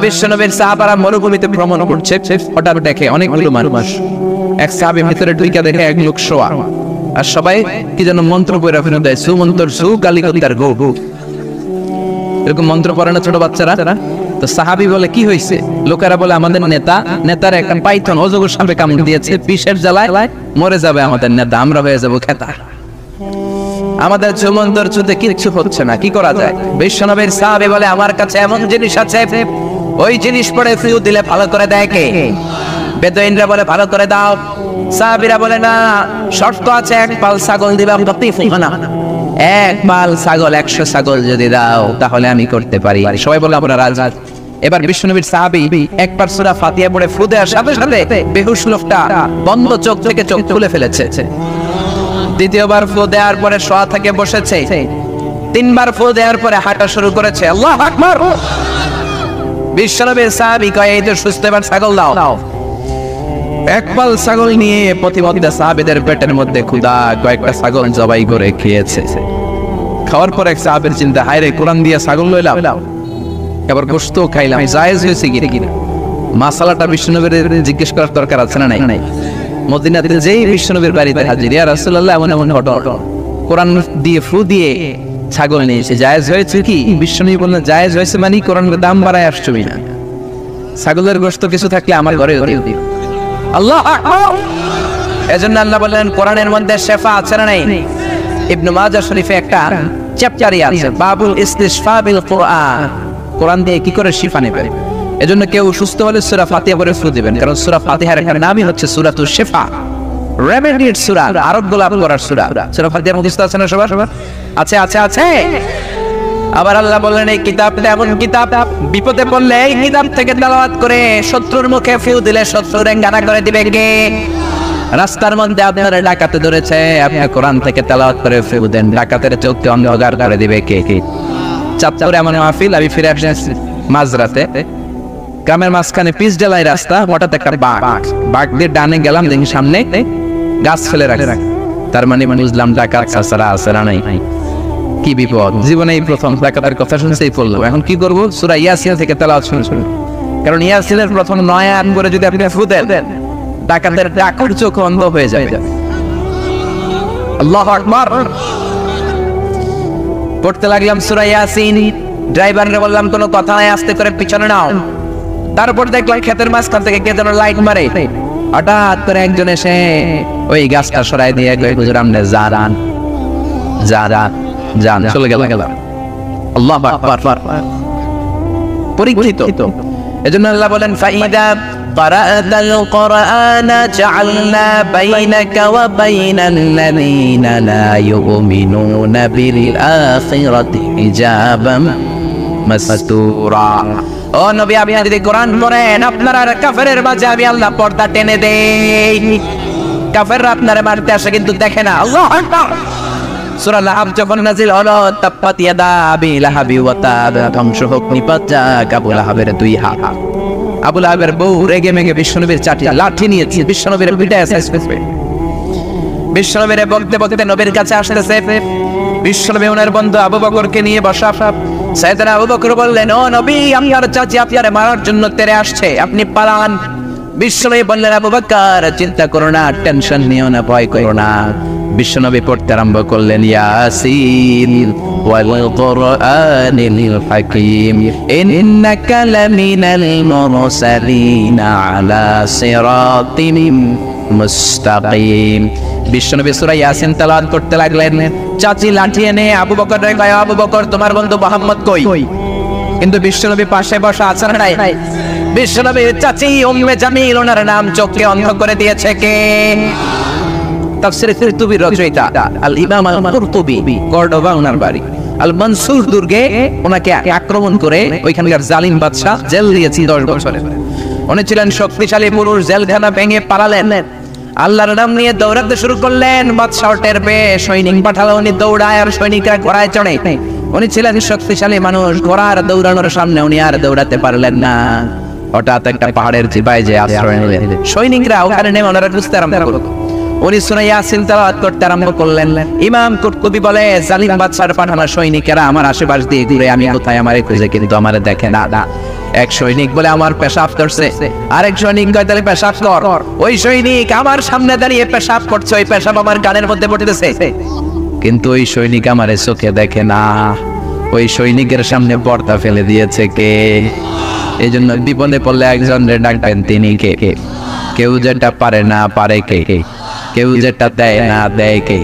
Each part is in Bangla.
বিশ্বনবীর সাহাবারা মরুভূমিতে ভ্রমণ করছে, হঠাৎ দেখে অনেকগুলো মানুষ। এক সাহাবী ভিতরে ঢুকে দেখে এক লোক শোয়া, আর সবাই কি যেন মন্ত্র পড়ে ফেলে দেয়, সুমন্তর সু কালিকার গো গো, এরকম মন্ত্র পড়ে না ছোট বাচ্চারা। তো সাহাবী বলে কি হয়েছে? লোকেরা বলে আমাদের নেতার একটা পাইথন অজগর সাপে কামড় দিয়েছে, বিষের জ্বালায় মরে যাবে আমাদের নেতা, আমরা হয়ে যাবো খেতা, আমাদের সুমন্তর চুতে কিছু হচ্ছে না, কি করা যায়? বিশ্বনবীর সাহাবী বলে আমার কাছে এমন জিনিস আছে, ওই জিনিস পড়ে ফিউ দিলে ভালো করে দেয় কে? বেদুইনরা বলে ভালো করে দাও। সাহাবীরা বলে না, শর্ত আছে, এক পাল ছাগল দিবা, এক পাল ছাগল 100 ছাগল যদি দাও তাহলে আমি করতে পারি। সবাই বলে আমরা রাজি। এবার বিশ্বনবীর সাহাবী একবার সূরা ফাতিহা পড়ে ফু দেওয়ার সাথে সাথে বেহুশ লোকটা বন্ধ চোখ থেকে চোখ খুলে ফেলেছে। দ্বিতীয়বার ফু দেওয়ার পরে শোয়া থেকে বসেছে, তিনবার ফু দেওয়ার পরে হাঁটা শুরু করেছে। আল্লাহু আকবার। বিশ্বনবীর সাহাবী কয় এই তো সুস্থ, এবার ছাগল দাও। এক পাল ছাগল নিয়ে প্রতিমধ্যে সাহাবীদের পেটের মধ্যে ক্ষুধা, কয়েকটা ছাগল জবাই করে খেয়েছে। খাওয়ার পর এক সাহাবীর চিন্তা, হায় রে, কোরআন দিয়ে ছাগল লইলাম, এবার গোশত খাইলাম, জায়েজ হয়েছে কিনা? মাসালাটা বিশ্বনবীর জিজ্ঞেস করার দরকার আছে না নাই? মদিনাতে যেই বিশ্বনবীর বাড়িতে হাজির, ইয়া রাসূলুল্লাহ এমন এমন ঘটনা, কোরআন দিয়ে ফু দিয়ে ছাগল নিয়েছে, জায়েজ হয়েছে কি? বিশ্বনবী বললেন জায়েজ হয়েছে মানে কোরআনের দাম বাড়ায় আসছো না, ছাগলের গোশত কিছু থাকলে আমার ঘরে দিও। আল্লাহু আকবার। এজন্য আল্লাহ বললেন কোরআনের মধ্যে শিফা আছে না নাই? ইবনে মাজাহ শরীফে একটা চ্যাপ্টারই আছে, বাবুল ইস্তিশফা বিল কোরআন, কোরআন দিয়ে কি করে শিফা নেবে। এজন্য কেউ সুস্থ হলে সূরা ফাতিহা পড়ে ফু দিবেন, কারণ সূরা ফাতিহার একটা নামই হচ্ছে সূরাতুশ শিফা, রেমেডির সূরা, আরোগ্য লাভ করার সূরা। সূরা ফাতিহার মধ্যে আছে না সবার? আছে আছে আছে। আবার আল্লাহ বললেন এই কিতাবটা এমন কিতাব, বিপদে পড়লে এই কিতাব থেকে তেলাওয়াত করে শত্রুর মুখে ফু দিলে শত্রু রেঙ্গানা করে দিবে কে? রাস্তার মধ্যে আপনারা ডাকাতে ধরেছে, আপনি কোরআন থেকে তেলাওয়াত করে ফু দেন, ডাকাতের চোখকে অন্ধকার করে দিবে কে? চাঁদপুরে এমন মাহফিল, আমি ফিরে আসছি মাঝরাতে, গ্রামের মাঝখানে পিচ ঢালাই রাস্তা, হঠাৎ একটা বাঘ দিয়ে ডানে গেলাম, দেখি সামনে গাছ ফেলে রাখে, তার মানে বুঝলাম ডাকাত ছাড়া আছে না নাই। কি বিপদ! জীবনে এই প্রথম ডাকাতের কথা শুনছেই পড়লো। এখন কি করবো? সূরা ইয়াসিন থেকে তেলাওয়াত শুনে, কারণ ইয়াসিনের প্রথম 9 আয়াত করে যদি আপনি ফু দেন, ডাকাতের ডাকুর চোখ অন্ধ হয়ে যাবে। আল্লাহু আকবার। পড়তে লাগলাম সূরা ইয়াসিন, ড্রাইভারকে বললাম কোনো কথা নাই, আস্তে করে পিছনে নাও। তারপর দেখলাম ক্ষেতের মাঝখান থেকে কে যেন লাইট মারে, হঠাৎ করে একজন এসে ওই গাছটা সরাই দিয়ে হুজুর আমনে জান চলে গেল। আল্লাহু আকবার। পরীক্ষিত। এজন্য আল্লাহ বলেন ফাইদা قرأت القرآن جعلنا بينك وبين الذين لا يؤمنون بالآخرة حجابا مستورا। ও নবী, আপনি যদি কোরআন পড়েন, আপনার আর কাফেরের মাঝে আমি আল্লাহ পর্দা টেনে দেই। কাফেররা আপনারে মারতে আসে কিন্তু দেখে না। আল্লাহু আকবার। সূরা লাহাব যখন নাযিল হলো, তাব্বাত ইয়াদা আবি লাহাবি ওয়া তাব, ধ্বংস হোক নিপাত যাক আবু লাহাবের দুই হাত। আবু লাহাবের বউ রেগে মেগে বিশ্বনবীর লাঠি নিয়েছে, বিশ্বনবীর পিটায় আসছে। বিশ্বনবীর বলতে বলতে নবীর কাছে আসতেছে, বিশ্বনবী ওনার বন্ধু আবু বকরকে নিয়ে বসা। সাইয়েদনা আবু বকর বললেন, ও নবী, আপনার চাচি আপনারে মারার জন্য তেরে আসছে, আপনি পালান। বিশ্বনবী বললেন, আবু বকর চিন্তা করো না, টেনশন নিও না, ভয় করো না। বিশ্বনবী পড়তে আরম্ভ করলেন, ইয়াসিন ওয়াল কুরআনিল হাকীম ইন্নাকা লামিনাল মুরসালিন আলা সিরাতিন মুস্তাকিম। বিশ্বনবী সূরা ইয়াসিন তেলাওয়াত করতে লাগলেন। চাচি লাঠি এনে আবু বকরকে কয়, আবু বকর তোমার বন্ধু মুহাম্মদ কই? কিন্তু বিশ্বনবী পাশে বসা আছেন নাই। বিশ্বনবীর চাচি উম্মে জামিল, ওনার নাম চোখকে অন্ধ করে দিয়েছে কে? তাফসীরে কুরতুবী রচয়িতা আল ইমাম আল কুরতুবী, কর্ডোবা ওনার বাড়ি। আল মনসুর দুর্গে ওনাকে আক্রমণ করে ওইখানকার জালিম বাদশা জেল দিয়েছে 10 বছরের। উনি ছিলেন শক্তিশালী পুরুষ, জেলখানা ভেঙে পালালেন, আল্লাহর নাম নিয়ে দৌড়াতে শুরু করলেন। বাদশা টের পেয়ে সৈনিক পাঠালো, উনি দৌড়ায় আর সৈনিকরা ঘোড়ায় চড়ে। উনি ছিলেন শক্তিশালী মানুষ, ঘোড়ার দৌড়ানোর সামনে উনি আর দৌড়াতে পারলেন না। হঠাৎ একটা পাহাড়ের চিপায় যে আশ্রয় নিলেন, সৈনিকরা ওখানে নেমে ওনারা খুঁজতে আরম্ভ করলো। উনি সূরা ইয়াসিন তেলাওয়াত করতে আরম্ভ করলেন। ইমাম কুরতুবী বলে, জালিম বাদশার পাঠানো সৈনিকেরা আমার আশেপাশ দিয়ে ঘুরে, আমি কোথায় আমারে খুঁজে, কিন্তু আমারে দেখে না। এক সৈনিক বলে আমার পেশাব করছে, আরেক সৈনিক কয় তাহলে পেশাব কর। ওই সৈনিক আমার সামনে দাঁড়িয়ে পেশাব করছে, ওই পেশাব আমার কানের মধ্যে পড়তেছে, কিন্তু ওই সৈনিক আমারে চোখে দেখে না। ওই সৈনিকের সামনে পর্দা ফেলে দিয়েছে কে? এই জন্য বিপদে পড়লে একজন ডাকবেন, তিনি কে? কেউ যেটা পারে না পারে কে? কেউ যেটা দেয় না দেয় কে?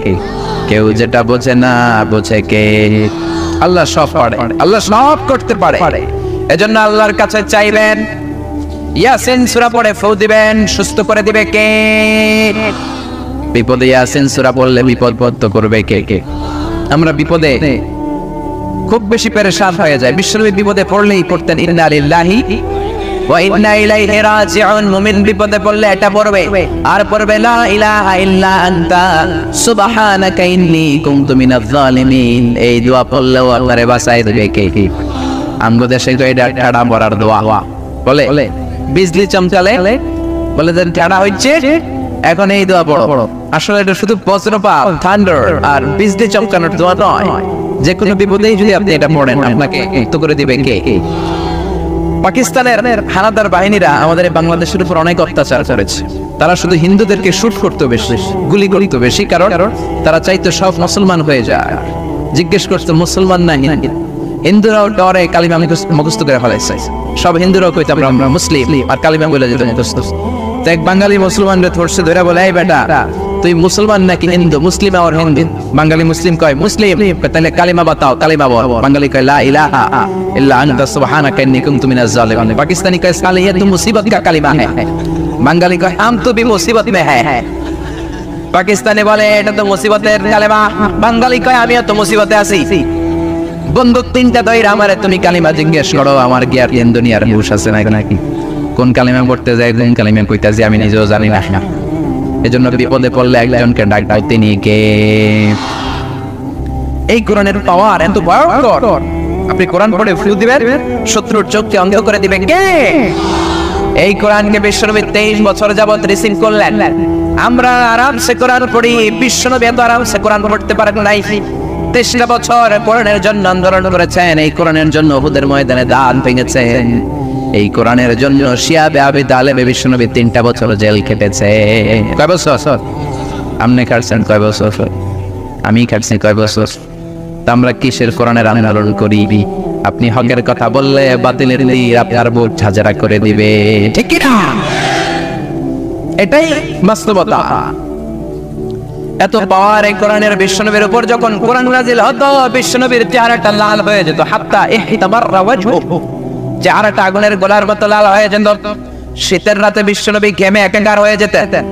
কেউ যেটা বোঝে না বোঝে কে? আল্লাহ সব পারে, আল্লাহ সব করতে পারে। এজন্য আল্লাহর কাছে চাইবেন, ইয়াসিন সূরা পড়ে ফু দিবেন, সুস্থ করে দিবে কে? বিপদে ইয়াসিন সূরা পড়লে বিপদ মুক্ত করবে কে? আমরা বিপদে খুব বেশি পেরেশান হয়ে যায়। বিশ্বনবী বিপদে পড়লেই পড়তেন ইন্না লিল্লাহি ওয়া ইন্না ইলাইহি রাজিউন। মুমিন বিপদে পড়লে এটা পড়বে, আর পড়বে লা ইলাহা ইল্লা আনতা সুবহানাকা ইন্নী কুনতু মিনাজ জালিমিন। এই দোয়া পড়লেও আল্লাহরে বাঁচাই দেবে কে? আমগো দেশে তো এটা ঠাড়া পড়ার দোয়া বলে, বিজলি চমকালে বলে দেন ঠাড়া হচ্ছে, এখন এই দোয়া পড়ো। আসলে এটা শুধু বজ্রপাত, থান্ডার আর বিজলি চমকানোর দোয়া নয়। যে কোনো বিপদেই যদি আপনি এটা পড়েন, আপনাকে মুক্ত করে দিবে কে? পাকিস্তানের হানাদার বাহিনীরা আমাদের বাংলাদেশের উপর অনেক অত্যাচার করেছে। তারা শুধু হিন্দুদেরকে শুট করতে বেশি, গুলি করতে বেশি, কারণ তারা চাইতো সব মুসলমান হয়ে যায়। জিজ্ঞেস করতো মুসলমান না হিন্দু? হিন্দুরাও ডরে কালিমা মুখস্থ করে ফেলাইছে। সব হিন্দুরাও কইতো আমরা মুসলিম, আর কালিমা বলে যেত মুখস্থ। তো এক বাঙালি মুসলমানরা ধরছে, ধরে বলে, এই বেটা তুই মুসলমান নাকি হিন্দু? মুসলিম আর হিন্দু। বাঙালি মুসলিম কয় মুসলিম, তাহলে কালিমা বাতাও, কালিমা বল। বাঙালি কয় লা ইলাহা ইল্লা আনতা সুবহানাকা ইন্নী কুনতু মিনাজ জালিমিন। পাকিস্তানি কয় সালে ये तो मुसीबत का कलिमा है। বাঙালি কয় हम तो भी मुसीबत में है। পাকিস্তানি বলে এটা তো মুসিবতের কালিমা, বাঙালি কয় আমিও তো মুসিবতে আছি। বন্দুক তিনটা দইরা আমারে তুমি কালিমা জিজ্ঞেস করো, আমার কি আর দুনিয়ার হুশ আছে নাকি? কোন কালিমা পড়তে যায়, কোন কালিমা কইতাছি আমি নিজেও জানি না। এজন্য বিপদে পড়লে একজনকে ডাক দাও, তিনি কে? এই কোরআনের পাওয়ার এত ভয়ঙ্কর। আপনি কোরআন পড়ে ফু দিবেন, শত্রুর চোখকে অন্ধ করে দিবেন কে? এই কোরআনকে বিশ্বনবী 23 বছর যাবত রিসিভ করলেন। আমরা আরামসে কোরআন পড়ি, বিশ্বনবী এত আরামসে কোরআন পড়তে পারেন নাই। 23 বছর কোরআনের জন্য আন্দোলন করেছেন। এই কোরআনের জন্য উহুদের ময়দানে দাঁত ভেঙেছেন। এই কোরআনের জন্য শিয়াবে আবি তালেবে বিশ্বনবী 3টা বছর জেল খেটেছে। কয় বছর? আপনি কাটছেন কয় বছর? আমি কাটছি কয় বছর? তা আমরা কিসের কোরআনের আন্দোলন করি? আপনি হকের কথা বললে বাতিলের তীর আপনার বুক ঝাঁঝরা করে দিবে, ঠিক কি না? এটাই বাস্তবতা। এত পাওয়ার এই কোরআনের। বিশ্বনবীর উপর যখন কোরআন নাযিল হতো, বিশ্বনবীর চেহারাটা লাল হয়ে যেত, হাত্তা ইহতাবাররা ওয়াজহু, চেহারাটা আগুনের গোলার মতো লাল হয়ে যেত। শীতের রাতে বিশ্বনবী ঘেমে একাকার হয়ে যেতেন।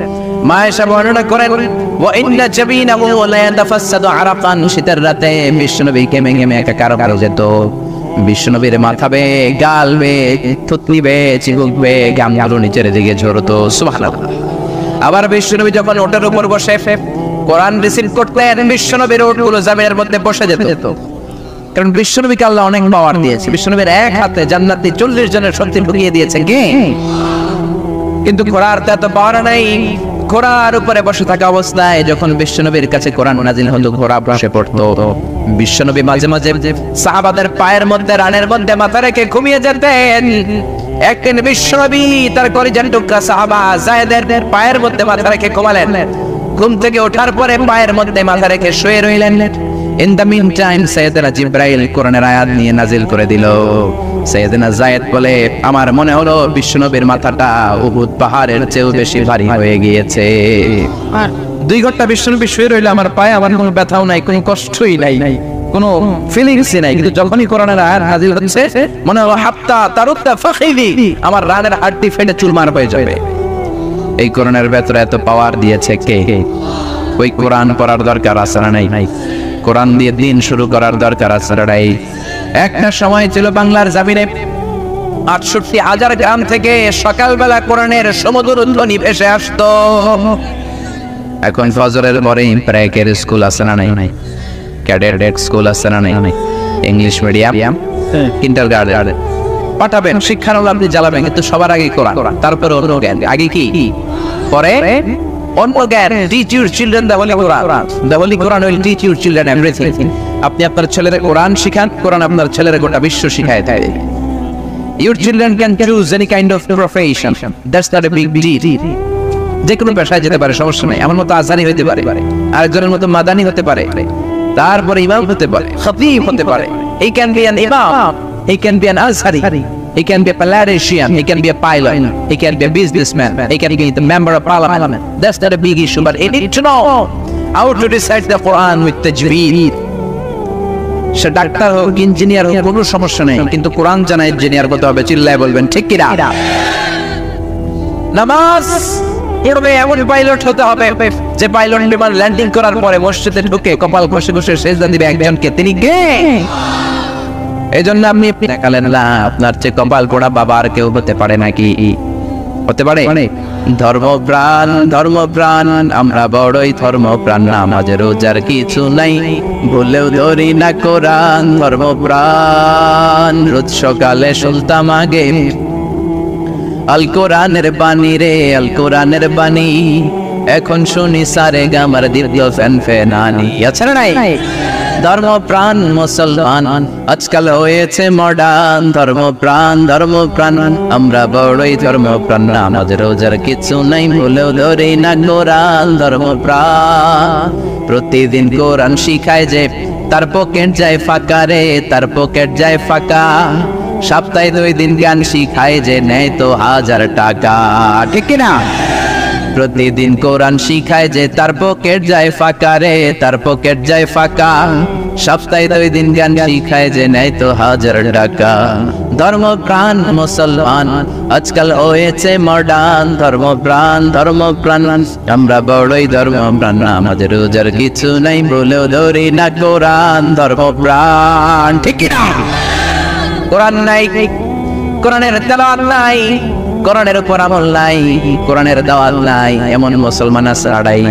মা আয়েশা বর্ণনা করেন, ওয়া ইন্না জাবিনাহু লা ইয়াতাফাসসাদু আরাকান। শীতের রাতে বিশ্বনবী ঘেমে ঘেমে একাকার হয়ে যেত। বিশ্বনবীর মাথা বে, গাল বে, থুতনি বে, চিবুক বে, গামগুলো নিচের দিকে ঝরতো। সুবহানাল্লাহ। আবার বিশ্বনবী যখন ওটের উপর বসে কোরআন রিসিভ করতেন, বিশ্বনবীর ওটগুলো জমিনের মধ্যে বসে যেত। কারণ বিশ্বনবীকে আল্লাহ অনেক পাওয়ার দিয়েছে। বিশ্বনবীর এক হাতে জান্নাতি 40 জনের শক্তি ঢুকিয়ে দিয়েছে কে? কিন্তু ঘোড়ার তো এত পাওয়ার নাই। ঘোড়ার উপরে বসে থাকা অবস্থায় যখন বিশ্বনবীর কাছে কোরআন নাযিল হলো, ঘোড়া বসে পড়তো। বিশ্বনবী মাঝে মাঝে সাহাবাদের পায়ের মধ্যে, রানের মধ্যে মাথা রেখে ঘুমিয়ে যেতেন। একদিন বিশ্বনবী তার কলিজার টুকরা সাহাবা যায়েদের পায়ের মধ্যে মাথা রেখে ঘুমালেন। ঘুম থেকে ওঠার পরে পায়ের মধ্যে মাথা রেখে শুয়ে রইলেন। ইন দ্য মিন টাইম সাইয়েদনা জিবরাইল কোরআনের আয়াত নিয়ে নাজিল করে দিল। সাইয়েদনা যায়েদ বলে, আমার মনে হলো বিশ্বনবীর মাথাটা উহুদ পাহাড়ের চেয়েও বেশি ভারী হয়ে গিয়েছে। 2 ঘন্টা বিশ্বনবী শুয়ে রইল, আমার পায়ে আমার কোনো ব্যথাও নাই, কোনো কষ্টই নাই, কোনো ফিলিংসই নাই। কিন্তু যখনই কোরআনের আয়াত নাজিল হচ্ছে, মনে হলো হাত্তা তারুত্তা ফাখিদি, আমার রানের হাড়টি ফেটে চুরমার হয়ে যাবে। এই কোরআনের ভেতরে এত পাওয়ার দিয়েছে কে? ওই কোরআন পড়ার দরকার আছে না নাই? কোরআন দিয়ে দিন শুরু করার দরকার আছে না নাই? একটা সময় ছিল বাংলার জমিনে 68,000 গ্রাম থেকে সকালবেলা কোরআনের সমুদ্র ধ্বনি ভেসে আসতো। এখন ফজরের পরে প্রাইকের স্কুল আছে না নাই? ক্যাডেট স্কুল আছে না নাই? ইংলিশ মিডিয়াম, কিন্ডারগার্টেন পাঠাবেন, শিক্ষার আপনি জ্বালাবেন, কিন্তু সবার আগে কোরআন, তারপরে অন্য জ্ঞান। আগে কি, পরে অন্য জ্ঞান। Teach your children the Holi Quran. The Holi Quran will teach your children everything. আপনি আপনার ছেলেরে কোরআন শিখান, কোরআন আপনার ছেলেরে গোটা বিশ্ব শিখায় দেয়। Your children can choose any kind of profession. That's not a big deal. যে কোনো পেশায় যেতে পারে, সমস্যা নেই। আমার মতো আজানি হতে পারে, আরেকজনের মতো মাদানি হতে পারে, তারপরে ইমাম হতে পারে, খতিব হতে পারে। He can be an imam, he can be an azhari, he can be a politician, he can be a pilot, he can be a businessman, he can be the member of parliament. That's not a big issue, but he need to know how to recite the Quran with tajweed. Say doctor হোক, ইঞ্জিনিয়ার হোক, কোনো সমস্যা নেই, কিন্তু কোরআন জানা ইঞ্জিনিয়ার হতে হবে। চিল্লায় বলবেন ঠিক কি না? নামাজ পড়বে এমন পাইলট হতে হবে যে পাইলট বিমান ল্যান্ডিং করার পরে মসজিদে ঢুকে কপাল ঘষে ঘষে সেজদা দিবে একজনকে, তিনি কে? এই জন্য আপনি দেখালেন না আপনার চেয়ে কপাল পোড়া বাবা আর কেউ হতে পারে নাকি? হতে পারে? ধর্মপ্রাণ ধর্মপ্রাণ আমরা বড়ই ধর্মপ্রাণ, নামাজের রোজার কিছু নাই, ভুলেও ধরি না কোরআন। ধর্মপ্রাণ রোজ সকালে শুনতাম আগে আল কোরআনের বাণী রে, আল কোরআনের বাণী, এখন শুনি সারে গামার দীর্ঘ ফ্যান ফ্যানানি। আছে না নাই? ধর্মপ্রাণ মুসলমান আজকাল হয়েছে মডার্ন। ধর্মপ্রাণ ধর্মপ্রাণ আমরা বড়ই ধর্মপ্রাণ, নামাজের রোজার কিছু নাই, ভুলেও ধরি না কোরআন। ধর্মপ্রাণ প্রতিদিন কোরআন শিখায় যে তার পকেট যায় ফাঁকা রে, তার পকেট যায় ফাঁকা। সপ্তাহে 2 দিন গান শিখায় যে নেয় তো 1000 টাকা, ঠিক না? প্রতিদিন কোরআন শিখায় যে তার পকেট যায় ফাঁকা রে, তার পকেট যায় ফাঁকা। সপ্তাহে 2 দিন গান শিখায় যে নেয় তো 1000 টাকা। ধর্মপ্রাণ মুসলমান আজকাল হয়েছে মডার্ন। ধর্মপ্রাণ ধর্মপ্রাণ আমরা বড়ই ধর্মপ্রাণ, আমাদের রোজার কিছু নাই, বলেও ধরি না কোরআন। ধর্মপ্রাণ ঠিক না? কোরআন নাই, কোরআনের তেলাওয়াত নাই, কোরআনের উপর আমল নাই, কোরআনের দাওয়াত নাই, এমন মুসলমান আছে আড়াই।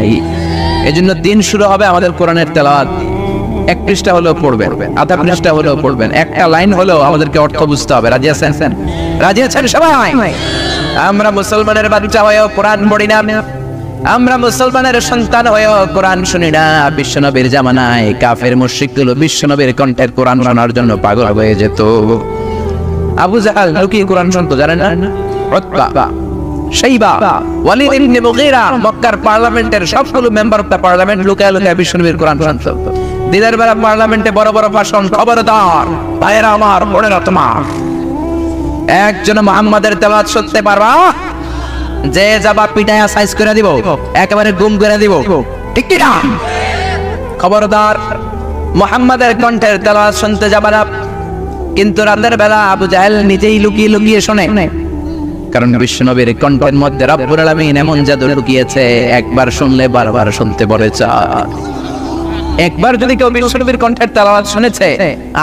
এজন্য দিন শুরু হবে আমাদের কোরআনের তেলাওয়াত। 1 পৃষ্ঠা হলেও পড়বেন, আধা পৃষ্ঠা হলেও পড়বেন, একটা লাইন হলেও আমাদেরকে অর্থ বুঝতে হবে। রাজি আছেন? রাজি আছেন সবাই? আমরা মুসলমানের বাচ্চা হয়েও কোরআন পড়ি না, আমরা মুসলমানের সন্তান হয়েও কোরআন শুনি না। বিশ্বনবীর জামানায় কাফের মুশরিকগুলো বিশ্বনবীর কণ্ঠের কোরআন শোনার জন্য পাগল হয়ে যেত। আবু জাহাল লুকিয়ে কোরআন শুনতো, জানেন না? উতবা, শাইবা, ওয়ালিদ ইবনে মুগীরা, মক্কার পার্লামেন্টের সবগুলো মেম্বার অফ দ্য পার্লামেন্ট লুকায় লুকায় বিশ্বনবীর কোরআন শুনতো। দিনের বেলা পার্লামেন্টে বড় বড় ভাষণ, খবরদার ভাইয়েরা আমার, পড়ে না তোমার একজন মুহাম্মাদের তেলাওয়াত শুনতে পারবা, যে যাবা পিটায়া সাইজ করে দিব, একেবারে গুম করে দিব, ঠিক কি না? খবরদার মুহাম্মাদের কণ্ঠের তেলাওয়াত শুনতে যাবা না। কিন্তু রাতের বেলা আবু জাহেল নিজেই লুকিয়ে লুকিয়ে শোনে, কারণ বিশ্বনবীর কণ্ঠের মধ্যে রব্বুল আলামিন এমন জাদু লুকিয়েছে, একবার শুনলে বারবার শুনতে পড়ে চায়। একবার যদি কেউ বিশ্বনবীর কণ্ঠের তেলাওয়াত শুনেছে,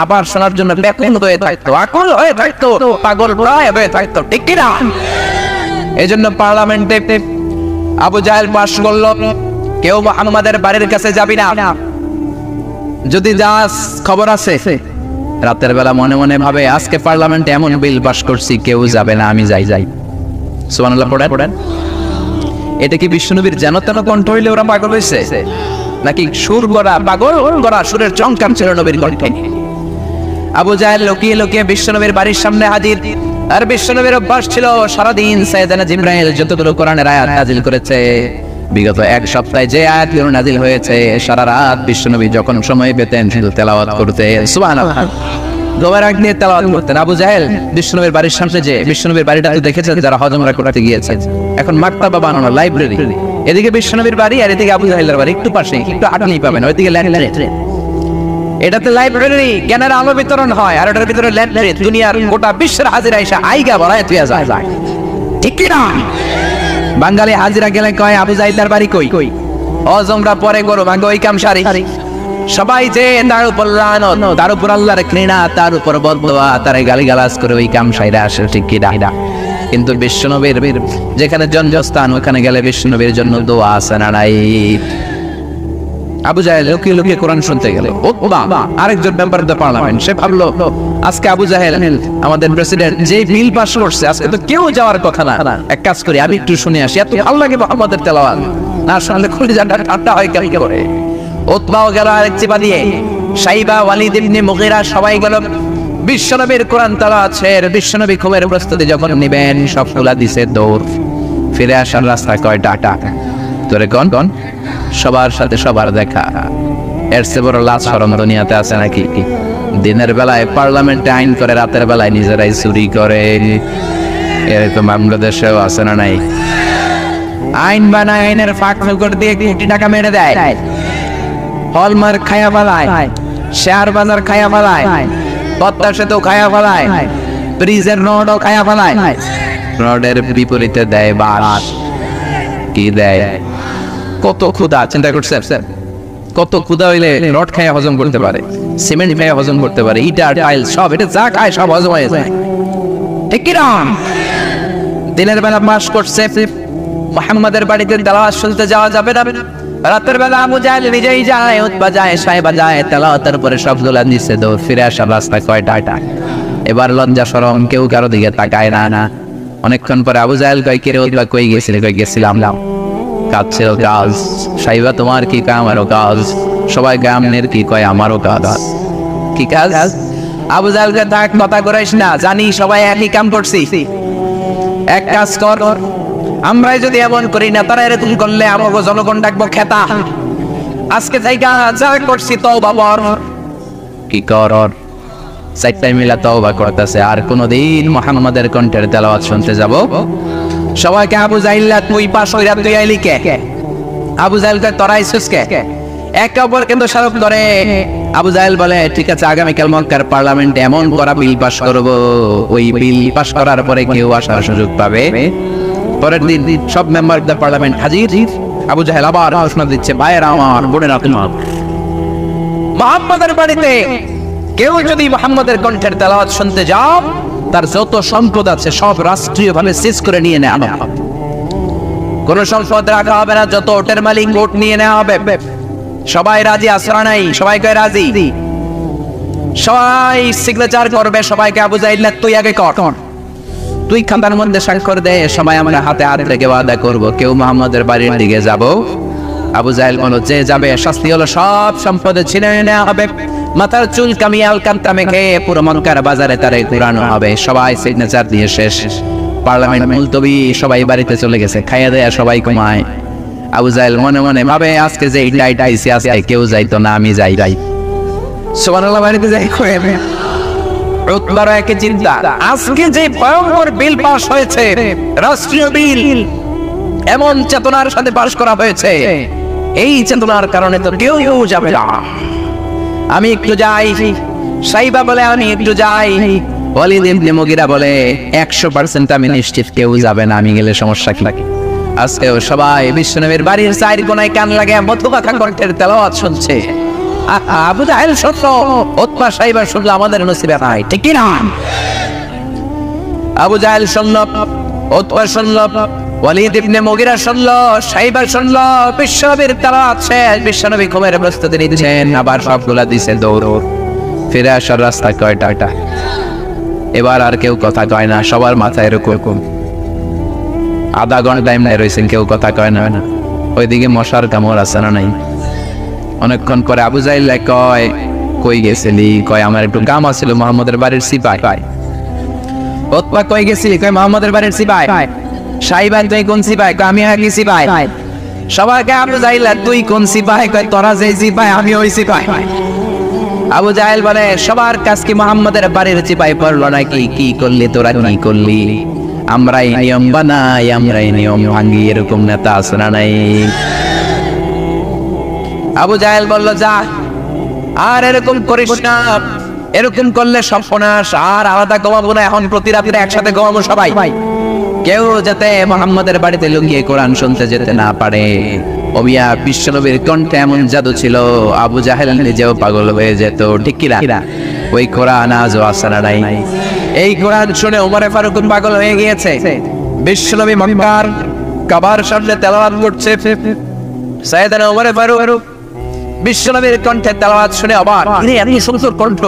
আবার শোনার জন্য ব্যাকুল হয়ে থাকতো, আকুল হয়ে থাকতো, পাগল প্রায় হয়ে থাকতো, ঠিক কি না? এজন্য পার্লামেন্টে আবু জাহেল পাশ করল, কেউ মুহাম্মাদের বাড়ির কাছে যাবি না, যদি যাস খবর আছে। রাতের বেলা মনে মনে ভাবে আজকে পার্লামেন্টে এমন বিল পাস করছি, কেউ যাবে না, আমি যাই। সুবহানাল্লাহ পড়েন। এটা কি বিশ্বনবীর যেন তেন কণ্ঠ হইলে ওরা পাগল হয়েছে, নাকি সুর গড়া পাগল গড়া সুরের চমকাম ছিল নবীর কণ্ঠে? আবু জাহেল লুকিয়ে লুকিয়ে বিশ্বনবীর বাড়ির সামনে হাজির। আর বিশ্বনবীর অভ্যাস ছিল সারাদিন সাইয়েদনা জিবরাইল যতগুলো কোরআনের আয়াত নাযিল করেছে, বিগত 1 সপ্তাহে যে আয়াতগুলো নাযিল হয়েছে, সারা রাত বিশ্বনবী যখন সময় পেতেন শুধু তেলাওয়াত করতেন। সুবহানাল্লাহ। গোবরাক নিয়ে তেলাওয়াত করতেন। আবু জাহেল বিশ্বনবীর বাড়ির সামনে, যে বিশ্বনবীর বাড়িটা দেখেছে যারা হজ উমরা করতে গিয়েছে, এখন মাকতাবা বানানো, লাইব্রেরি। এদিকে বিশ্বনবীর বাড়ি আর এদিকে আবু জাহেলের বাড়ি, একটু পাশে, একটু হাঁটলেই পাবেন। ওইদিকে ল্যান্ডলাইন, এটাতে লাইব্রেরি, জ্ঞানের আলো বিতরণ হয়, আর এটার ভিতরে ল্যান্ডলাইন, দুনিয়ার গোটা বিশ্বের হাজিরা আইসা আইগা বলায় তুই যায়, ঠিক কি না? বাঙালি হাজিরা গেলে কয় আবু জাহেলের বাড়ি কই? হজ উমরা পরে করো, ভাগ্য ওই কাম সারি। সবাই যে তার উপর লানত, তার উপর আল্লাহর ঘৃণা, তার উপর বদদোয়া, তারে গালিগালাজ করে ওই কাম সাইরা আসে, ঠিক কি না? কিন্তু বিশ্বনবীর যেখানে জন্মস্থান, ওখানে গেলে বিশ্বনবীর জন্য দোয়া আছে না নাই? আবু জাহেল লুকিয়ে লুকিয়ে কোরআন শুনতে গেল। আরেকজন মেম্বার অফ দ্য পার্লামেন্ট, সে ভাবলো আজকে আবু জাহেল আমাদের প্রেসিডেন্ট যে বিল পাস করছে, আজকে তো কেউ যাওয়ার কথা না, এক কাজ করি আমি একটু শুনে আসি, এত ভালো লাগে মুহাম্মাদের তেলাওয়াত। না শুনলে কলিজাটা ঠান্ডা হয় কেন করে। উতবাও গেল আরেক চিপা দিয়ে, সাইবা, ওয়ালিদ ইবনে মুগীরা সবাই গেল বিশ্বনবীর কোরআন তেলাওয়াতের, বিশ্বনবী ঘুমের প্রস্তুতি যখন নিবেন সবগুলা দিছে দৌড়। ফিরে আসার রাস্তা কয়টা? তোরে কোন সবার সাথে সবার দেখা, এর চেয়ে বড় লাশ শরম দুনিয়াতে আছে নাকি? দিনের বেলায় পার্লামেন্টে আইন করে, রাতের বেলায় নিজেরাই চুরি করে। এরকম আমাদের দেশেও আছে না নাই? আইন বানায়, আইনের ফাঁক ফোকর দিয়ে কোটি টাকা মেরে দেয়, হলমার্ক খায়া ফেলায়, শেয়ার বাজার খায়া ফেলায়, পদ্মা সেতু খায়া ফেলায়, ব্রিজের রডও খায়া ফেলায়। রডের বিপরীতে দেয় বাঁশ। কি দেয়? কত ক্ষুধা, চিন্তা করছেন? কত ক্ষুধা হইলে রড খায়া হজম করতে পারে, সিমেন্ট খায়া হজম করতে পারে, ইটা টাইল সব, এটা যা খায় সব হজম হয়ে যায়। ঠিক কিনা? দিনের বেলা বাস করছে, মুহাম্মাদের বাড়িতে তেলাওয়াত শুনতে যাওয়া যাবে না। রাতের বেলা আবু জাহেল নিজেই যায়, উতবা যায়, সাইবা যায়, তেলাওয়াতের পরে সবগুলা নিচে দৌড়। ফিরে আসার রাস্তা কয়টা? এবার লজ্জা শরম কেউ কারো দিকে তাকায় না। অনেকক্ষণ পরে আবু জাহেল কয়, কে রে উতবা কই গেছিলে? কই গেছিলাম কাজ, সাইবা তোমার কি কয়? আমারও কাজ। সবাই গ্রামের কি কয়? আমারও কাজ। কি কাজ? আবু জাহেলকে থাক, কথা করাইস না, জানি সবাই একই কাম করছি। এক কাজ কর, আমরাই যদি এমন করি না, তারা এরকম করলে আমাকে জনগণ ডাকবো খেতা। আজকে জায়গা যা করছি তওবা কর। কি কর? চারটাই মিলা তওবা করতেছে, আর কোনদিন মুহাম্মাদের কণ্ঠের তেলাওয়াত শুনতে যাব। সবাইকে আবু জাহেল তুই পাশ হইরা তুই আইলি কে? আবু জাহেল কয় তোরা আইছিস কে? একে অপর কিন্তু শারক ধরে। আবু জাহেল বলে, ঠিক আছে, আগামীকাল মক্কার পার্লামেন্টে এমন করা বিল পাস করব, ওই বিল পাস করার পরে কেউ আসার সুযোগ পাবে। পরের দিন সব মেম্বার অফ দ্য পার্লামেন্ট হাজির। আবু জাহেল আবার ঘোষণা দিচ্ছে, ভাইয়েরা আমার, বোনেরা তোমার, মুহাম্মাদের বাড়িতে কেউ যদি মুহাম্মাদের কণ্ঠের তেলাওয়াত শুনতে যাও, তার যত সম্পদ আছে সব রাষ্ট্রীয়ভাবে সিজ করে নিয়ে নেওয়া হবে। কোন সম্পদ রাখা হবে না, যত ওটের মালিক ওট নিয়ে নেওয়া হবে। সবাই রাজি আছে না নাই? সবাই কয় রাজি। সবাই সিগনেচার করবে। সবাইকে আবু জাহেল তুই আগে কর, তুই খাতার মধ্যে স্বাক্ষর দে। সবাই আমরা হাতে হাত রেখে ওয়াদা করবো, কেউ মুহাম্মাদের বাড়ির দিকে যাব। আবু জাহেল বলল, যে যাবে শাস্তি হলো সব সম্পদে ছিনে নেওয়া হবে, মাথার চুল কামিয়ে আলকান্তা মেখে পুরো মক্কার বাজারে তারে ঘুরানো হবে। সবাই সিগনেচার দিয়ে শেষ, পার্লামেন্ট মুলতবি, সবাই বাড়িতে চলে গেছে, খাইয়া দেয়া সবাই ঘুমায়। আবু জাহেল মনে মনে ভাবে, আজকে যে ডাইট আইসি, আজকে কেউ যাইতো না, আমি যাই। সুবহানাল্লাহ, বাড়িতে যাই কইবে। উতবার একই চিন্তা, আজকে যে ভয়ঙ্কর বিল পাস হয়েছে, রাষ্ট্রীয় বিল, এমন চেতনার সাথে পাস করা হয়েছে, এই চেতনার কারণে তো কেউ যাবে না। আমি একটু যাই। সাইবা বলে, আমি একটু যাই। ওয়ালিদ ইবনে মুগীরা বলে, 100% আমি নিশ্চিত কেউ যাবে না, আমি গেলে সমস্যা কি? আজকেও সবাই বিশ্বনবীর বাড়ির চার কোনায় কান লাগে মধুমাখা কণ্ঠের তেলাওয়াত শুনছে। আবু জাহেল শুনলো, উতবা সাইবা শুনলো, আমাদের নসিবে নাই। ঠিক কি না? আবু জাহেল শুনলো, উতবা শুনলো, ওয়ালিদ ইবনে মুগীরা শুনলো, সাইবা শুনলো, বিশ্বনবীর তেলাওয়াত শেষ, বিশ্বনবী ঘুমের প্রস্তুতি নিচ্ছেন, আবার সবগুলা দিছে দৌড়। ফিরে আসার রাস্তা কয়টা? এবার আর কেউ কথা কয় না, সবার মাথায় এরকম। আধা ঘন্টা টাইম নাই রয়েছেন, কেউ কথা কয় না। ওইদিকে মশার কামড় আছে না নাই? অনেকক্ষণ পরে আবু জাহেল কয়, কই গেছিলি? কয় আমার একটু কাম আছিল মুহাম্মাদের বাড়ির সিপাই। উতবা কই গেছিলি? কয় মুহাম্মাদের বাড়ির সিপাই। সাইবা তুই কোন সিপাই? কয় আমি একই সিপাই। সবাইকে আবু জাহেল তুই কোন সিপাই? কয় তোরা যে সিপাই আমি ওই সিপাই। আবু জাহেল বলে, সবার কাজ কি মুহাম্মাদের বাড়ির সিপাই পড়লো নাকি? কি করলি তোরা, কি করলি? আমরাই নিয়ম বানাই, আমরাই নিয়ম ভাঙি, এরকম নেতা আছে না নাই? আবু জাহেল বলল, যা, আর এরকম করিস না, এরকম করলে সর্বনাশ। আর আলাদা ঘুমাবো না, এখন প্রতি রাত্রে একসাথে ঘুমাবো সবাই। কেউ যাতে মুহাম্মাদের বাড়িতে লুকিয়ে কোরআন শুনতে যেতে না পারে। ওমিয়া বিশ্বনবীর কণ্ঠে এমন জাদু ছিল, আবু জাহেল নিজেও পাগল হয়ে যেত। ঠিক কি না? ওই কোরআন আজও আছে না নাই? এই কোরআন শুনে ওমরে ফারুক পাগল হয়ে গিয়েছে। বিশ্বনবী মক্কার কাবার সামনে তেলাওয়াত করছে, সাইয়েদনা ওমরে ফারুক বিশ্বনবীর কণ্ঠে তেলাওয়াত শুনে অবাক, এত সুন্দর কণ্ঠ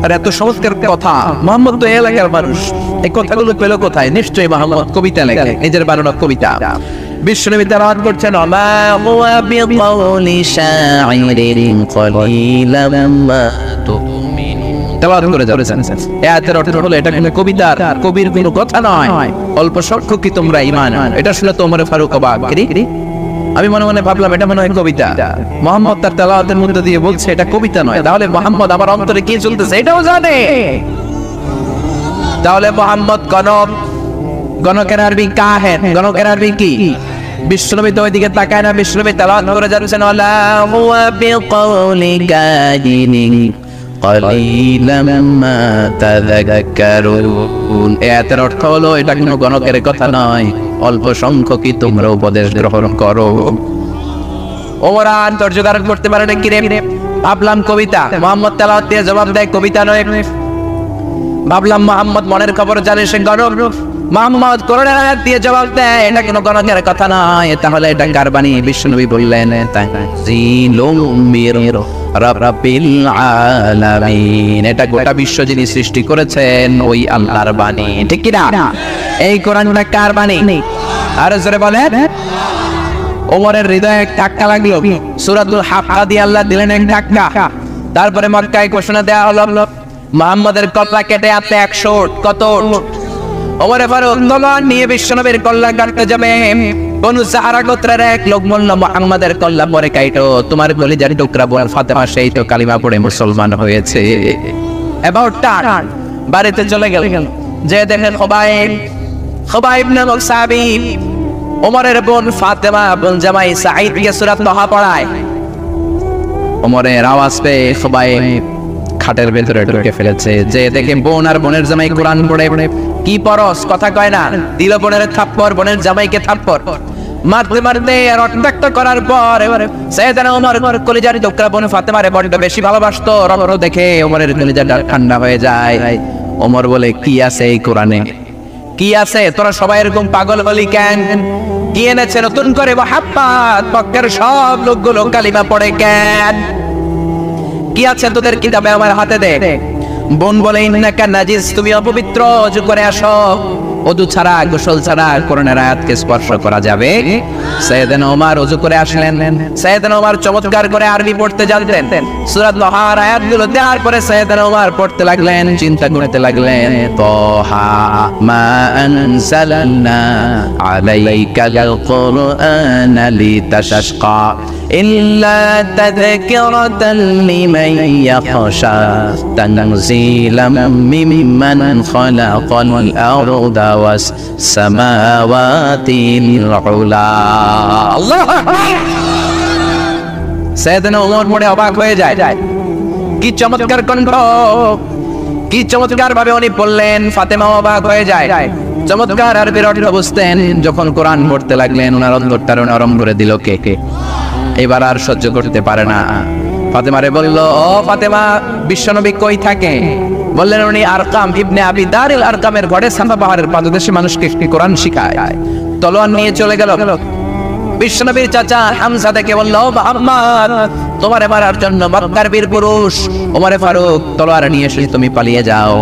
আর এত চমৎকার কথা। মুহাম্মদ তো এলাকার মানুষ, এই কথাগুলো পেল কোথায়? নিশ্চয়ই মুহাম্মদ কবিতা লেখে, নিজের বানানো কবিতা। বিশ্বনবী তেলাওয়াত করছেন, মা হুয়া বিকাউলি শাইরিন কলিলাম মা তুমিনুন। তেলাওয়াত করে যাচ্ছেন। আয়াতের অর্থ হলো এটা কোনো কবিতা, কবির কোনো কথা নয়, অল্প সংখ্যক কি তোমরা ঈমান। এটা শুনে তো ওমর ফারুক অবাক। আমি মনে মনে ভাবলাম এটা মনে হয় কবিতা। মুহাম্মদ তার তেলাওয়াতের মধ্যে দিয়ে বলছে এটা কবিতা নয়, তাহলে মুহাম্মদ আমার অন্তরে কি চলতেছে এটাও জানে। তাহলে মুহাম্মদ গণক, গণকের আরবি কাহেন, গণকের আরবি কি? বিশ্বনবী তো ওইদিকে তাকায় না, বিশ্বনবী তেলাওয়াত করে যাচ্ছেন, আলা হুয়া বিকাউলি কাহিনিন কলিলাম মা তাযাক্কারুন। এর অর্থ হলো এটা কোনো গণকের কথা নয়, অল্প সংখ্যকই তোমরা উপদেশ গ্রহণ করো। ওমর আর ধৈর্য ধারণ করতে পারে না, কিরে ভাবলাম কবিতা। মুহাম্মদ তেলাওয়াত দিয়ে জবাব দেয় কবিতা নয়। ভাবলাম মুহাম্মদ মনের খবর জানে, সে গণক। মুহাম্মদ কোরআনের আয়াত দিয়ে জবাব দেয় এটা কোনো গণকের কথা নয়, তাহলে এটা কার বাণী? বিশ্বনবী বললেন তানজিলুম মির রাব্বিল আলামিন। এটা গোটা বিশ্ব যিনি সৃষ্টি করেছেন ওই আল্লাহর বাণী, ঠিক কি না? এই কোরআনটা কার বাণী? আর জোরে বলেন। ওমরের হৃদয়ে এক ধাক্কা লাগলো। সূরাতুল হাক্কা দিয়ে আল্লাহ দিলেন এক ধাক্কা। তারপরে মক্কায় ঘোষণা দেয়া হলো মুহাম্মাদের কল্লা কেটে আপনি 100 কত? ওমর ফারুক তলোয়ার নিয়ে বিশ্বনবীর কল্লা কাটতে যাবে। বনু সাহারা গোত্রের এক লোক বলল, মুহাম্মাদের কল্লা পরে কাটো, তোমার কলিজার টুকরা বোন ফাতেমা সেই তো কালিমা পড়ে মুসলমান হয়েছে। এবার টান বাড়িতে চলে গেল, যে দেখেন খুবাইব নামক সাহাবী ওমরের বোন ফাতেমা বোন জামাই সাঈদকে সূরা তাহা পড়ায়। ওমরের আওয়াজ পেয়ে খুবাইব খাটের ভেতরে ঢুকে ফেলেছে, যে দেখে বোন আর বোনের জামাই কোরআন পড়ে। কি পরস, কথা কয় না, দিল বোনের থাপ্পড়, বোনের জামাইকে থাপ্পড় মারতে মারতে রক্তাক্ত করার পর এবারে সাইয়েদনা ওমর কলিজার টুকরা বোন ফাতেমারে বড্ড বেশি ভালোবাসতো। রক্ত দেখে ওমরের কলিজাটা ঠান্ডা হয়ে যায়। ওমর বলে, কি আছে এই কোরআনে? কি আছে? তোরা সবাই এরকম পাগল হলি কেন? কি এনেছে নতুন করে মুহাম্মদ? মক্কার সব লোকগুলো কালিমা পড়ে কেন? কি আছে তোদের কিতাবে? আমার হাতে দে। বোন বলে, ইন্নাকা নাজিস, তুমি অপবিত্র, ওযু করে আসো। ওযু ছাড়া, গোসল ছাড়া কোরআনের আয়াতকে স্পর্শ করা যাবে? সাইয়েদনা ওমর ওযু করে আসলেন। সাইয়েদনা ওমর চমৎকার করে আরবি পড়তে জানতেন। সূরা তাহার আয়াতগুলো দেওয়ার পরে সাইয়েদনা ওমর পড়তে লাগলেন, চিন্তা করতে লাগলেন, তাহা মা আনজালনা আলাইকাল কুরআনা লিতাশকা ইল্লা তাযকিরাতাল লিমান ইয়াখশা তানজিলাম মিম্মান খালাকাল আরদা ওয়াস সামাওয়াতিল উলা। আল্লাহু আকবার। সাইয়েদনা ওমর পড়ে অবাক হয়ে যায়। কি চমৎকার কণ্ঠ, কি চমৎকার ভাবে উনি বললেন। ফাতেমা অবাক হয়ে যায়, চমৎকার আরবির অর্থ বুঝতেন। যখন কোরআন পড়তে লাগলেন ওনার অন্তরটা নরম করে দিল কে? এবার আর সহ্য করতে পারে না। ফাতেমারে বলল, ও ফাতেমা, বিশ্বনবী কই থাকে? বললেন উনি আরকাম ইবনে আবি দারিল আরকামের ঘরে সাফা পাহাড়ের পাদদেশে মানুষকে কোরআন শিখায়। তলোয়ার নিয়ে চলে গেল। বিশ্বনবীর চাচা হামজা দেখে বলল, মুহাম্মদ তোমার মারার জন্য মক্কার বীর পুরুষ ওমর ফারুক তলোয়ার নিয়ে এসে তুমি পালিয়ে যাও।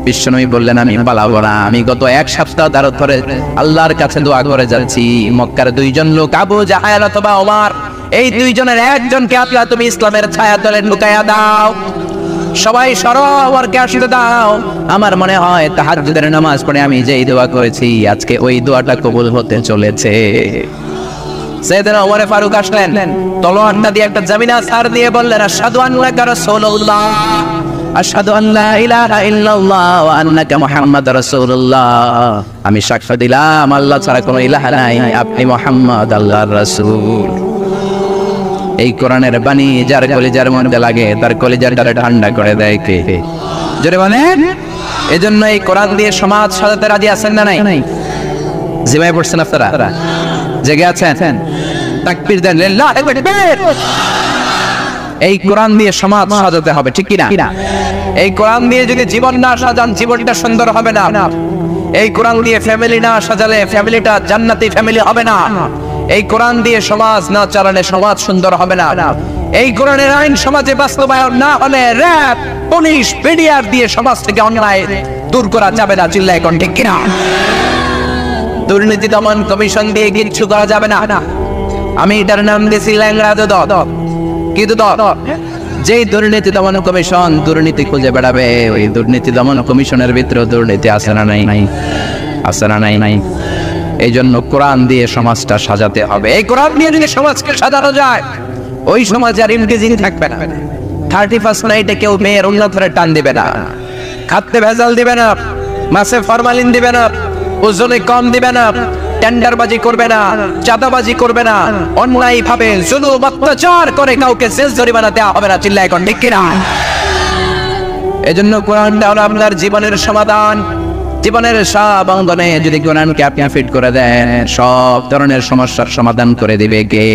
বিশ্বনবী বললেন, আমি পালাবো না। আমি গত 1 সপ্তাহ ধরে আল্লাহর কাছে দোয়া করে যাচ্ছি, মক্কার 2 জন লোক আবু জাহেল অথবা ওমর, এই 2 জনের একজনকে আল্লাহ তুমি ইসলামের ছায়া তলে ঢুকাইয়া দাও। সবাই সরো, ওরকে আসতে দাও। আমার মনে হয় তাহাজ্জুদের নামাজ পড়ে আমি যেই দোয়া করেছি আজকে ওই দোয়াটা কবুল হতে চলেছে। সাইয়েদনা ওমর ফারুক আসলেন, তলোয়ারটা দিয়ে একটা জামিনা সার দিয়ে বললেন, আশহাদু আন্নাকা রাসূলুল্লাহ, আশহাদু আল্লা ইলাহা ইল্লাল্লাহ ওয়া আন্নাকা মুহাম্মাদুর রাসূলুল্লাহ। আমি সাক্ষ্য দিলাম আল্লাহ ছাড়া কোনো ইলাহ নাই, আপনি মুহাম্মদ আল্লাহর রাসূল। এই কোরআনের বাণী যার কলিজার মধ্যে লাগে তার কলিজাটা ঠান্ডা করে দেয় কে? জোরে বলেন। এজন্য এই কোরআন দিয়ে সমাজ সাজাতে রাজি আছেন না নাই? জিমায় পড়ছেন আপনারা? জেগে আছেন? তাকবীর দেন, লিল্লাহি তাকবীর। এই কোরআন দিয়ে সমাজ সাজাতে হবে, ঠিক কি না? এই কোরআন দিয়ে যদি জীবন না সাজান জীবনটা সুন্দর হবে না। এই কোরআন দিয়ে ফ্যামিলি না সাজালে ফ্যামিলিটা জান্নাতি ফ্যামিলি হবে না। এই কোরআন দিয়ে সমাজ না চালালে সমাজ সুন্দর হবে না। এই কোরআনের আইন সমাজে বাস্তবায়ন না হলে র‍্যাব, পুলিশ, বিডিআর দিয়ে সমাজ থেকে অন্যায় দূর করা যাবে না। চিল্লায় কোন ঠিক কিনা? দুর্নীতি দমন কমিশন দিয়ে কিচ্ছু করা যাবে না। আমি এটার নাম দিয়েছি ল্যাংড়া দুদক। কি দুদক? যেই দুর্নীতি দমন কমিশন দুর্নীতি খুঁজে বেড়াবে, ওই দুর্নীতি দমন কমিশনের ভিতরে দুর্নীতি আছে না নাই? আছে না নাই? এই জন্য কোরআন দিয়ে সমাজটা সাজাতে হবে। এই কোরআন দিয়ে যদি সমাজকে সাজানো যায়, ওই সমাজ আর ইমটিজিং থাকবে না। 31st নাইটে কেউ মেয়ের অন্য ধরে টান দিবে না, খাদ্যে ভেজাল দিবে না, মাছে ফরমালিন দিবে না, ওজনে কম দিবে না, টেন্ডারবাজি করবে না, চাঁদাবাজি করবে না, অন্যায় ভাবে জুলুম অত্যাচার করে কাউকে জেল জরিমানা দেওয়া হবে না। চিল্লায় এখন ঠিক কিনা? এজন্য কোরআনটা হলো আপনার জীবনের সমাধান। জীবনের সব অঙ্গনে যদি কোরআনকে আপনি ফিট করে দেন, সব ধরনের সমস্যার সমাধান করে দিবে কে?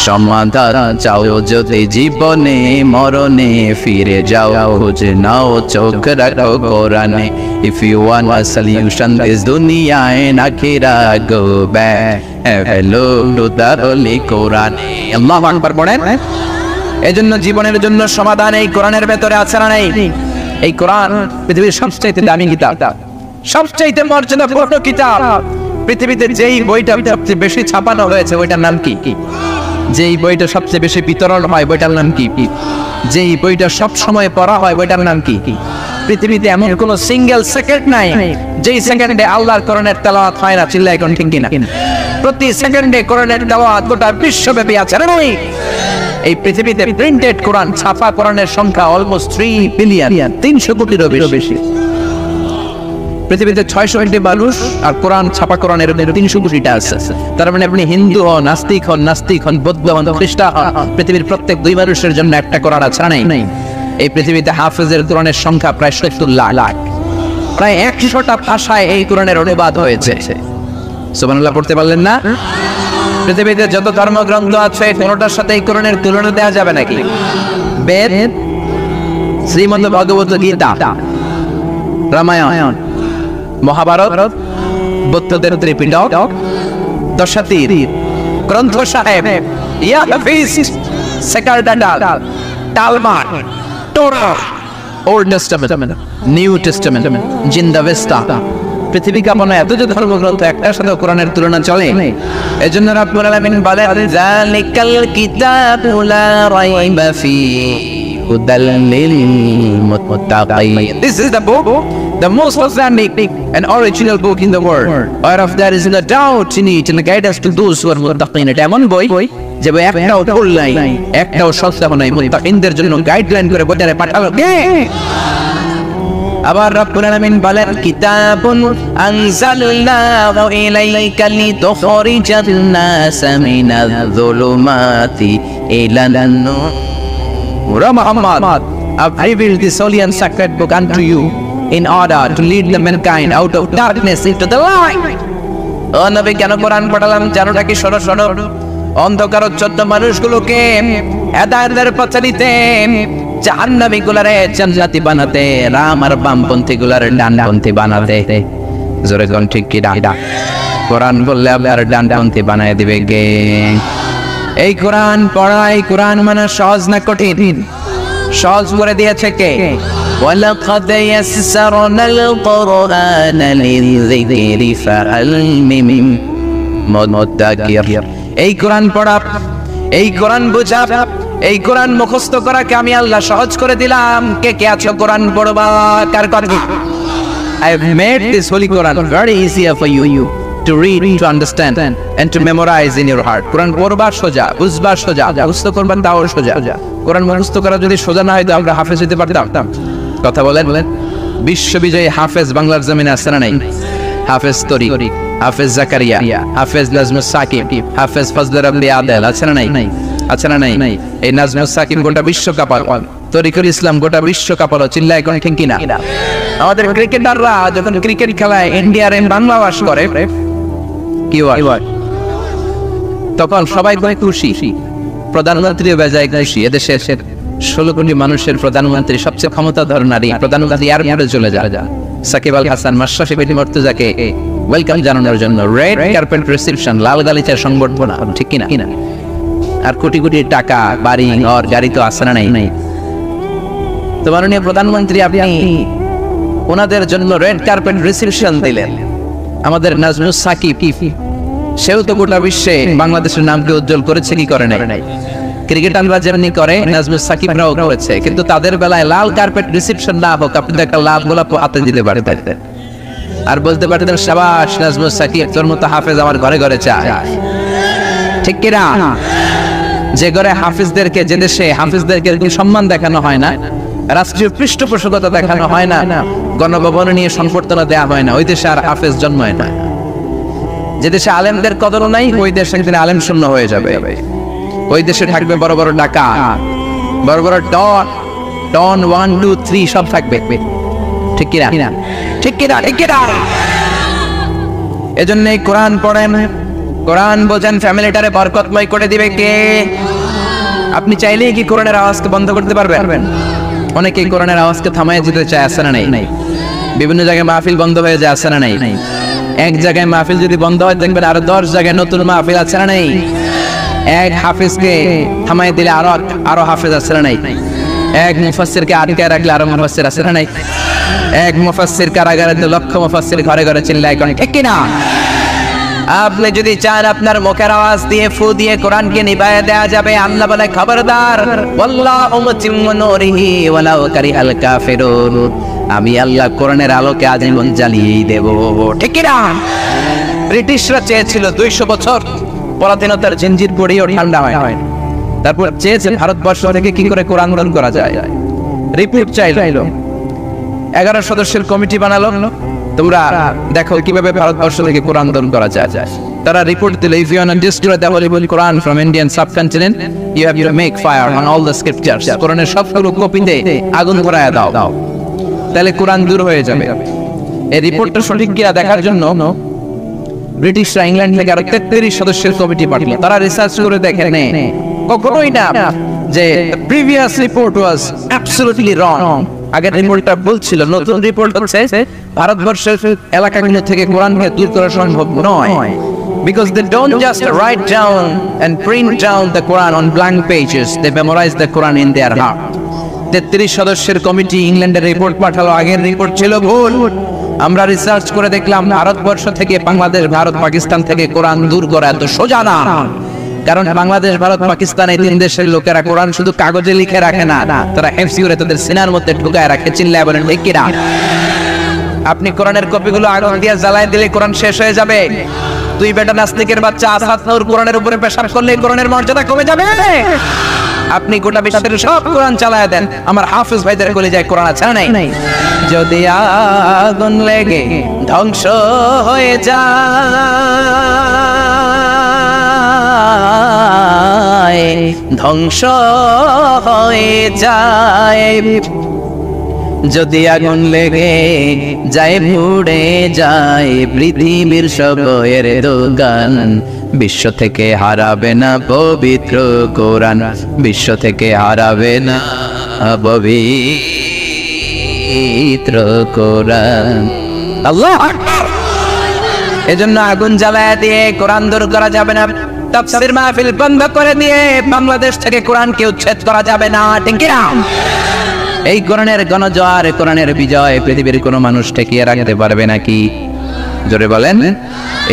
সমাধান চাও যদি জীবনে মরণে ফিরে যাও, খুঁজে নাও চোখ রাখো কোরআনে। If you want a solution this dunya and akhirah, go back hello to the holy Quran. আল্লাহু আকবার পড়েন। এজন্য জীবনের জন্য সমাধান এই কোরআনের ভেতরে আছে না নাই? এই কোরআন পৃথিবীর সবচেয়ে দামি কিতাব, সবচেয়ে মর্যাদাপূর্ণ কিতাব। পৃথিবীতে যেই বইটা সবচেয়ে বেশি ছাপানো হয়েছে ওইটার নাম কি? যেই বইটা সবচেয়ে বেশি বিতরণ হয় বইটার নাম কি? যেই বইটা সব সময় পড়া হয় বইটার নাম কি? পৃথিবীতে এমন কোন সিঙ্গেল সেকেন্ড নাই যেই সেকেন্ডে আল্লাহর কোরআনের তেলাওয়াত হয় না। চিল্লায় এখন ঠিক কিনা? প্রতি সেকেন্ডে কোরআনের তেলাওয়াত গোটা বিশ্বব্যাপী আছে না নাই? এই পৃথিবীতে প্রিন্টেড কোরআন, ছাপা কোরআনের সংখ্যা অলমোস্ট 3 বিলিয়ন, 300 কোটিরও বেশি। পৃথিবীতে 600 কোটি মানুষ, আর কোরআন ছাপা কোরআনের 300 কোটিটা আছে। তার মানে আপনি হিন্দু হন, নাস্তিক হন, বৌদ্ধ হন, খ্রিস্টান হন, পৃথিবীর প্রত্যেক 2 মানুষের জন্য একটা কোরআন আছে না নাই? এই পৃথিবীতে হাফেজের কোরআনের সংখ্যা প্রায় 70 লাখ। প্রায় 100টা ভাষায় এই কোরআনের অনুবাদ হয়েছে। সুবহানাল্লাহ পড়তে পারলেন না? পৃথিবীতে যত ধর্মগ্রন্থ আছে কোনটার সাথে এই কোরআনের তুলনা দেওয়া যাবে নাকি? বেদ, শ্রীমদ্ ভগবত গীতা, রামায়ণ, মহাভারত, বুদ্ধদের ত্রিপিটক, দশাতীর, গ্রন্থ সাহেব, ইয়া হাফিজ, সেকারডান্ডাল, তালমার, টোরা, ওল্ড টেস্টামেন্ট, নিউ টেস্টামেন্ট, জিন্দাভেস্তা। পৃথিবী কাঁপানো এত যে ধর্মগ্রন্থ, একটার সাথে কোরআনের তুলনা চলে? এজন্য রাব্বুল আলামিন বলেন, যালিকাল কিতাবু লা রাইবা ফীহি হুদাল লিল মুত্তাকিন। This is the book, the most authentic and original book in the world, whereof there is no doubt in it, and guidance to those who are muttaqin. এটা এমন বই যে বই একটাও ভুল নাই, একটাও সংশোধন নাই, মুত্তাকিনদের জন্য গাইডলাইন করে বইটারে পাঠালো কে? আবার রাব্বুল আলামিন বলেন, কিতাবুন আনজালনাহু ইলাইকা লিতুখরিজান NASA Minaj যুলুমাতি ইলান Noor. Muhammad, I've revealed this holy and sacred book unto you in order to lead the mankind out of darkness into the light. ও নবী, কেন কোরআন পড়ালাম জানোটা কি? শোনো, অন্ধকারচ্ছন্ন মানুষগুলোকে হেদায়েতের পথে নিতে, জাহান্নামী গুলারে জান্নাতি বানাতে, রাম আর বামপন্থী গুলারে ডানপন্থী বানাতে। জোরে কোন ঠিক কি? কোরআন বললে আবার ডানপন্থী বানায় দিবে কে? এই কোরআন পড়া, এই কোরআন মানে সহজ না কঠিন? সহজ করে দিয়েছে কে? ওয়ালাকাদ ইয়াসসারনাল কুরআনা লিযিকরি ফাহাল মিন মুদ্দাকির। এই কোরআন পড়া, এই কোরআন বোঝা, এই কোরআন মুখস্থ করাকে আমি আল্লাহ সহজ করে দিলাম। কে কে আছো কোরআন পড়বা? কার কথা? I have made this holy Quran very easier for you to read, to understand and to memorize in your heart. কোরআন পড়বা সোজা, বুঝবা সোজা, মুখস্থ করবেন তাও সোজা। কোরআন মুখস্থ করা যদি সোজা না হয় তো আমরা হাফেজ হতে পারতাম? কথা বলেন। বিশ্ববিজয়ী হাফেজ বাংলার জমিনে আছে না নাই? হাফেজ তরিক, হাফেজ জাকারিয়া, হাফেজ নাজমুস সাকিব, হাফেজ ফজলুর রব্বি আদেল আছে না নাই? আছে না নাই? এই নাজমুস সাকিব গোটা বিশ্ব কাঁপালো, তরিকুল ইসলাম গোটা বিশ্ব কাঁপালো। চিল্লায় কোন ঠিক কিনা? আমাদের ক্রিকেটাররা যখন ক্রিকেট খেলায় ইন্ডিয়ার বাংলাভাষ করে কি হয়, তখন সবাই করে খুশি, প্রধানমন্ত্রীও বেজায় খুশি। এদেশের 16 কোটি মানুষের প্রধানমন্ত্রী, সবচেয়ে ক্ষমতাধর নারী প্রধানমন্ত্রী এয়ারপোর্টে চলে যায় সাকিব আল হাসান, মাশরাফি বিন মুর্তজাকে ওয়েলকাম জানানোর জন্য। রেড কার্পেট রিসেপশন, লাল গালিচার সংবর্ধনা, ঠিক কিনা? আর কোটি কোটি টাকা, বাড়ি ঘর গাড়ি তো আছে না নাই? তো মাননীয় প্রধানমন্ত্রী, আপনি ওনাদের জন্য রেড কার্পেট রিসেপশন দিলেন, আমাদের নাজমুস সাকিব, সেও তো গোটা বিশ্বে বাংলাদেশের নামকে উজ্জ্বল করেছে, কি করে নাই? ক্রিকেটাররা যেমনি করে নাজমুস সাকিবরাও করেছে, কিন্তু তাদের বেলায় লাল কার্পেট রিসেপশন না হোক, আপনি একটা লাল গোলাপ হাতে দিতে পারতেন আর বলতে পারতেন, শাবাশ নাজমুস সাকিব, তোর মতো হাফেজ আমার ঘরে ঘরে চায়। ঠিক কিনা? যে ঘরে হাফিজদেরকে, যে দেশে হাফিজদেরকে সম্মান দেখানো হয় না, রাষ্ট্রীয় পৃষ্ঠপোষকতা দেখানো হয় না, গণভবন নিয়ে সম্বর্ধনা দেওয়া হয় না, ওই দেশে আর হাফেজ জন্মায় না। যে দেশে আলেমদের কদর নাই, ওই দেশ একদিন আলেম শূন্য হয়ে যাবে। ওই দেশে থাকবে বড় বড় ডাকা, বড় বড় ডন 1 2 3 সব থাকবে। ঠিক কিনা? ঠিক কিনা? ঠিক কিনা? এজন্য কোরআন পড়েন, কোরআন বোঝেন, ফ্যামিলিটারে বরকতময় করে দিবে কে? আপনি চাইলেই কি কোরআনের আওয়াজকে বন্ধ করতে পারবেন? অনেকেই কোরআনের আওয়াজকে থামায় দিতে চায়, আছে না নাই? বিভিন্ন জায়গায় মাহফিল বন্ধ হয়ে যায়, আছে না নাই? এক জায়গায় মাহফিল যদি বন্ধ হয়, দেখবেন আরো 10 জায়গায় নতুন মাহফিল, আছে না নাই? এক হাফিজকে থামায় দিলে আরো হাফেজ, আছে না নাই? এক মুফাসসিরকে আটকে রাখলে আরো মুফাসসির, আছে না নাই? এক মুফাসসির কারাগারে লক্ষ মুফাসসির ঘরে ঘরে চিল্লায় করে, ঠিক কিনা? আপনি যদি চান আপনার মুখের আওয়াজ দিয়ে, ফু দিয়ে কোরআনকে নিভায়ে দেয়া যাবে, আল্লাহ বলে খবরদার, ওয়াল্লাহু মুতিম্মু নূরিহি ওয়ালাউ কারিহাল কাফিরুন, আমি আল্লাহ কোরআনের আলোকে আজীবন জ্বালিয়েই দেব। ঠিক কিনা? ব্রিটিশরা চেয়েছিল 200 বছর পরাধীনতার জিঞ্জির পড়েও ঠান্ডা হয়, তারপর চেয়েছে ভারতবর্ষ থেকে কি করে কোরআন গ্রহণ করা যায়। রিপোর্ট চাইলো, 11 সদস্যের কমিটি বানালো, তোমরা দেখো কিভাবে ভারতবর্ষ থেকে কোরআন গ্রহণ করা যায়। তারা রিপোর্ট দিল, if you want to destroy the holy Quran from Indian subcontinent, you have to make fire on all the scriptures. কোরআনের সবগুলো কপিতে আগুন ধরায় দাও, তাহলে কোরআন দূর হয়ে যাবে। এই রিপোর্টটা সঠিক কিনা দেখার জন্য ব্রিটিশরা ইংল্যান্ড থেকে আরো 33 সদস্যের কমিটি পাঠালো। তারা রিসার্চ করে দেখে কখনোই না যে প্রিভিয়াস রিপোর্ট ওয়াজ অ্যাবসলিউটলি রং। আগের রিপোর্টটা বলছিল, নতুন রিপোর্ট হচ্ছে ভারতবর্ষের এলাকাগুলো থেকে কোরআনকে দূর করা সম্ভব নয়, because they don't just write down and print down the Quran on blank pages, they memorize the Quran in their heart. 33 সদস্যের কমিটি ইংল্যান্ডের রিপোর্ট পাঠালো, আগের রিপোর্ট ছিল ভুল। আমরা রিসার্চ করে দেখলাম ভারতবর্ষ থেকে, বাংলাদেশ, ভারত, পাকিস্তান থেকে কোরআন দূর করা এত সোজা না। কারণ বাংলাদেশ, ভারত, পাকিস্তান এই 3 দেশের লোকেরা কোরআন শুধু কাগজে লিখে রাখে না, তারা হেফজ করে তাদের সিনার মধ্যে ঢুকায় রাখে। চিল্লায় বলেন ঠিক কিনা? আপনি কোরআনের কপিগুলো আগুন দিয়ে জ্বালায় দিলে কোরআন শেষ হয়ে যাবে। তুই বেটা নাস্তিকের বাচ্চা, আসাদ নূর কোরআনের উপরে পেশাব করলে কোরআনের মর্যাদা কমে যাবে। আপনি গোটা বিশ্বের সব কোরআন চালায় দেন, আমার হাফেজ ভাইদের বলে যায় কোরআন আছে না নাই? যদি আগুন লেগে ধ্বংস হয়ে যায়, ধ্বংস হয়ে যায়, যদি আগুন লেগে যায়, পুড়ে যায় পৃথিবীর সবের দোকান, বিশ্ব থেকে হারাবে না পবিত্র কোরআন, বিশ্ব থেকে হারাবে না পবিত্র কোরআন। আল্লাহ আকবার। এজন্য আগুন জ্বালায় দিয়ে কোরআন দূর করা যাবে না, তাফসীর মাহফিল বন্ধ করে দিয়ে বাংলাদেশ থেকে কোরআনকে উচ্ছেদ করা যাবে না। ঠিক কি না? এই কোরআনের গণজোয়ার, কোরআনের বিজয় পৃথিবীর কোনো মানুষ ঠেকিয়ে রাখতে পারবে নাকি? জোরে বলেন।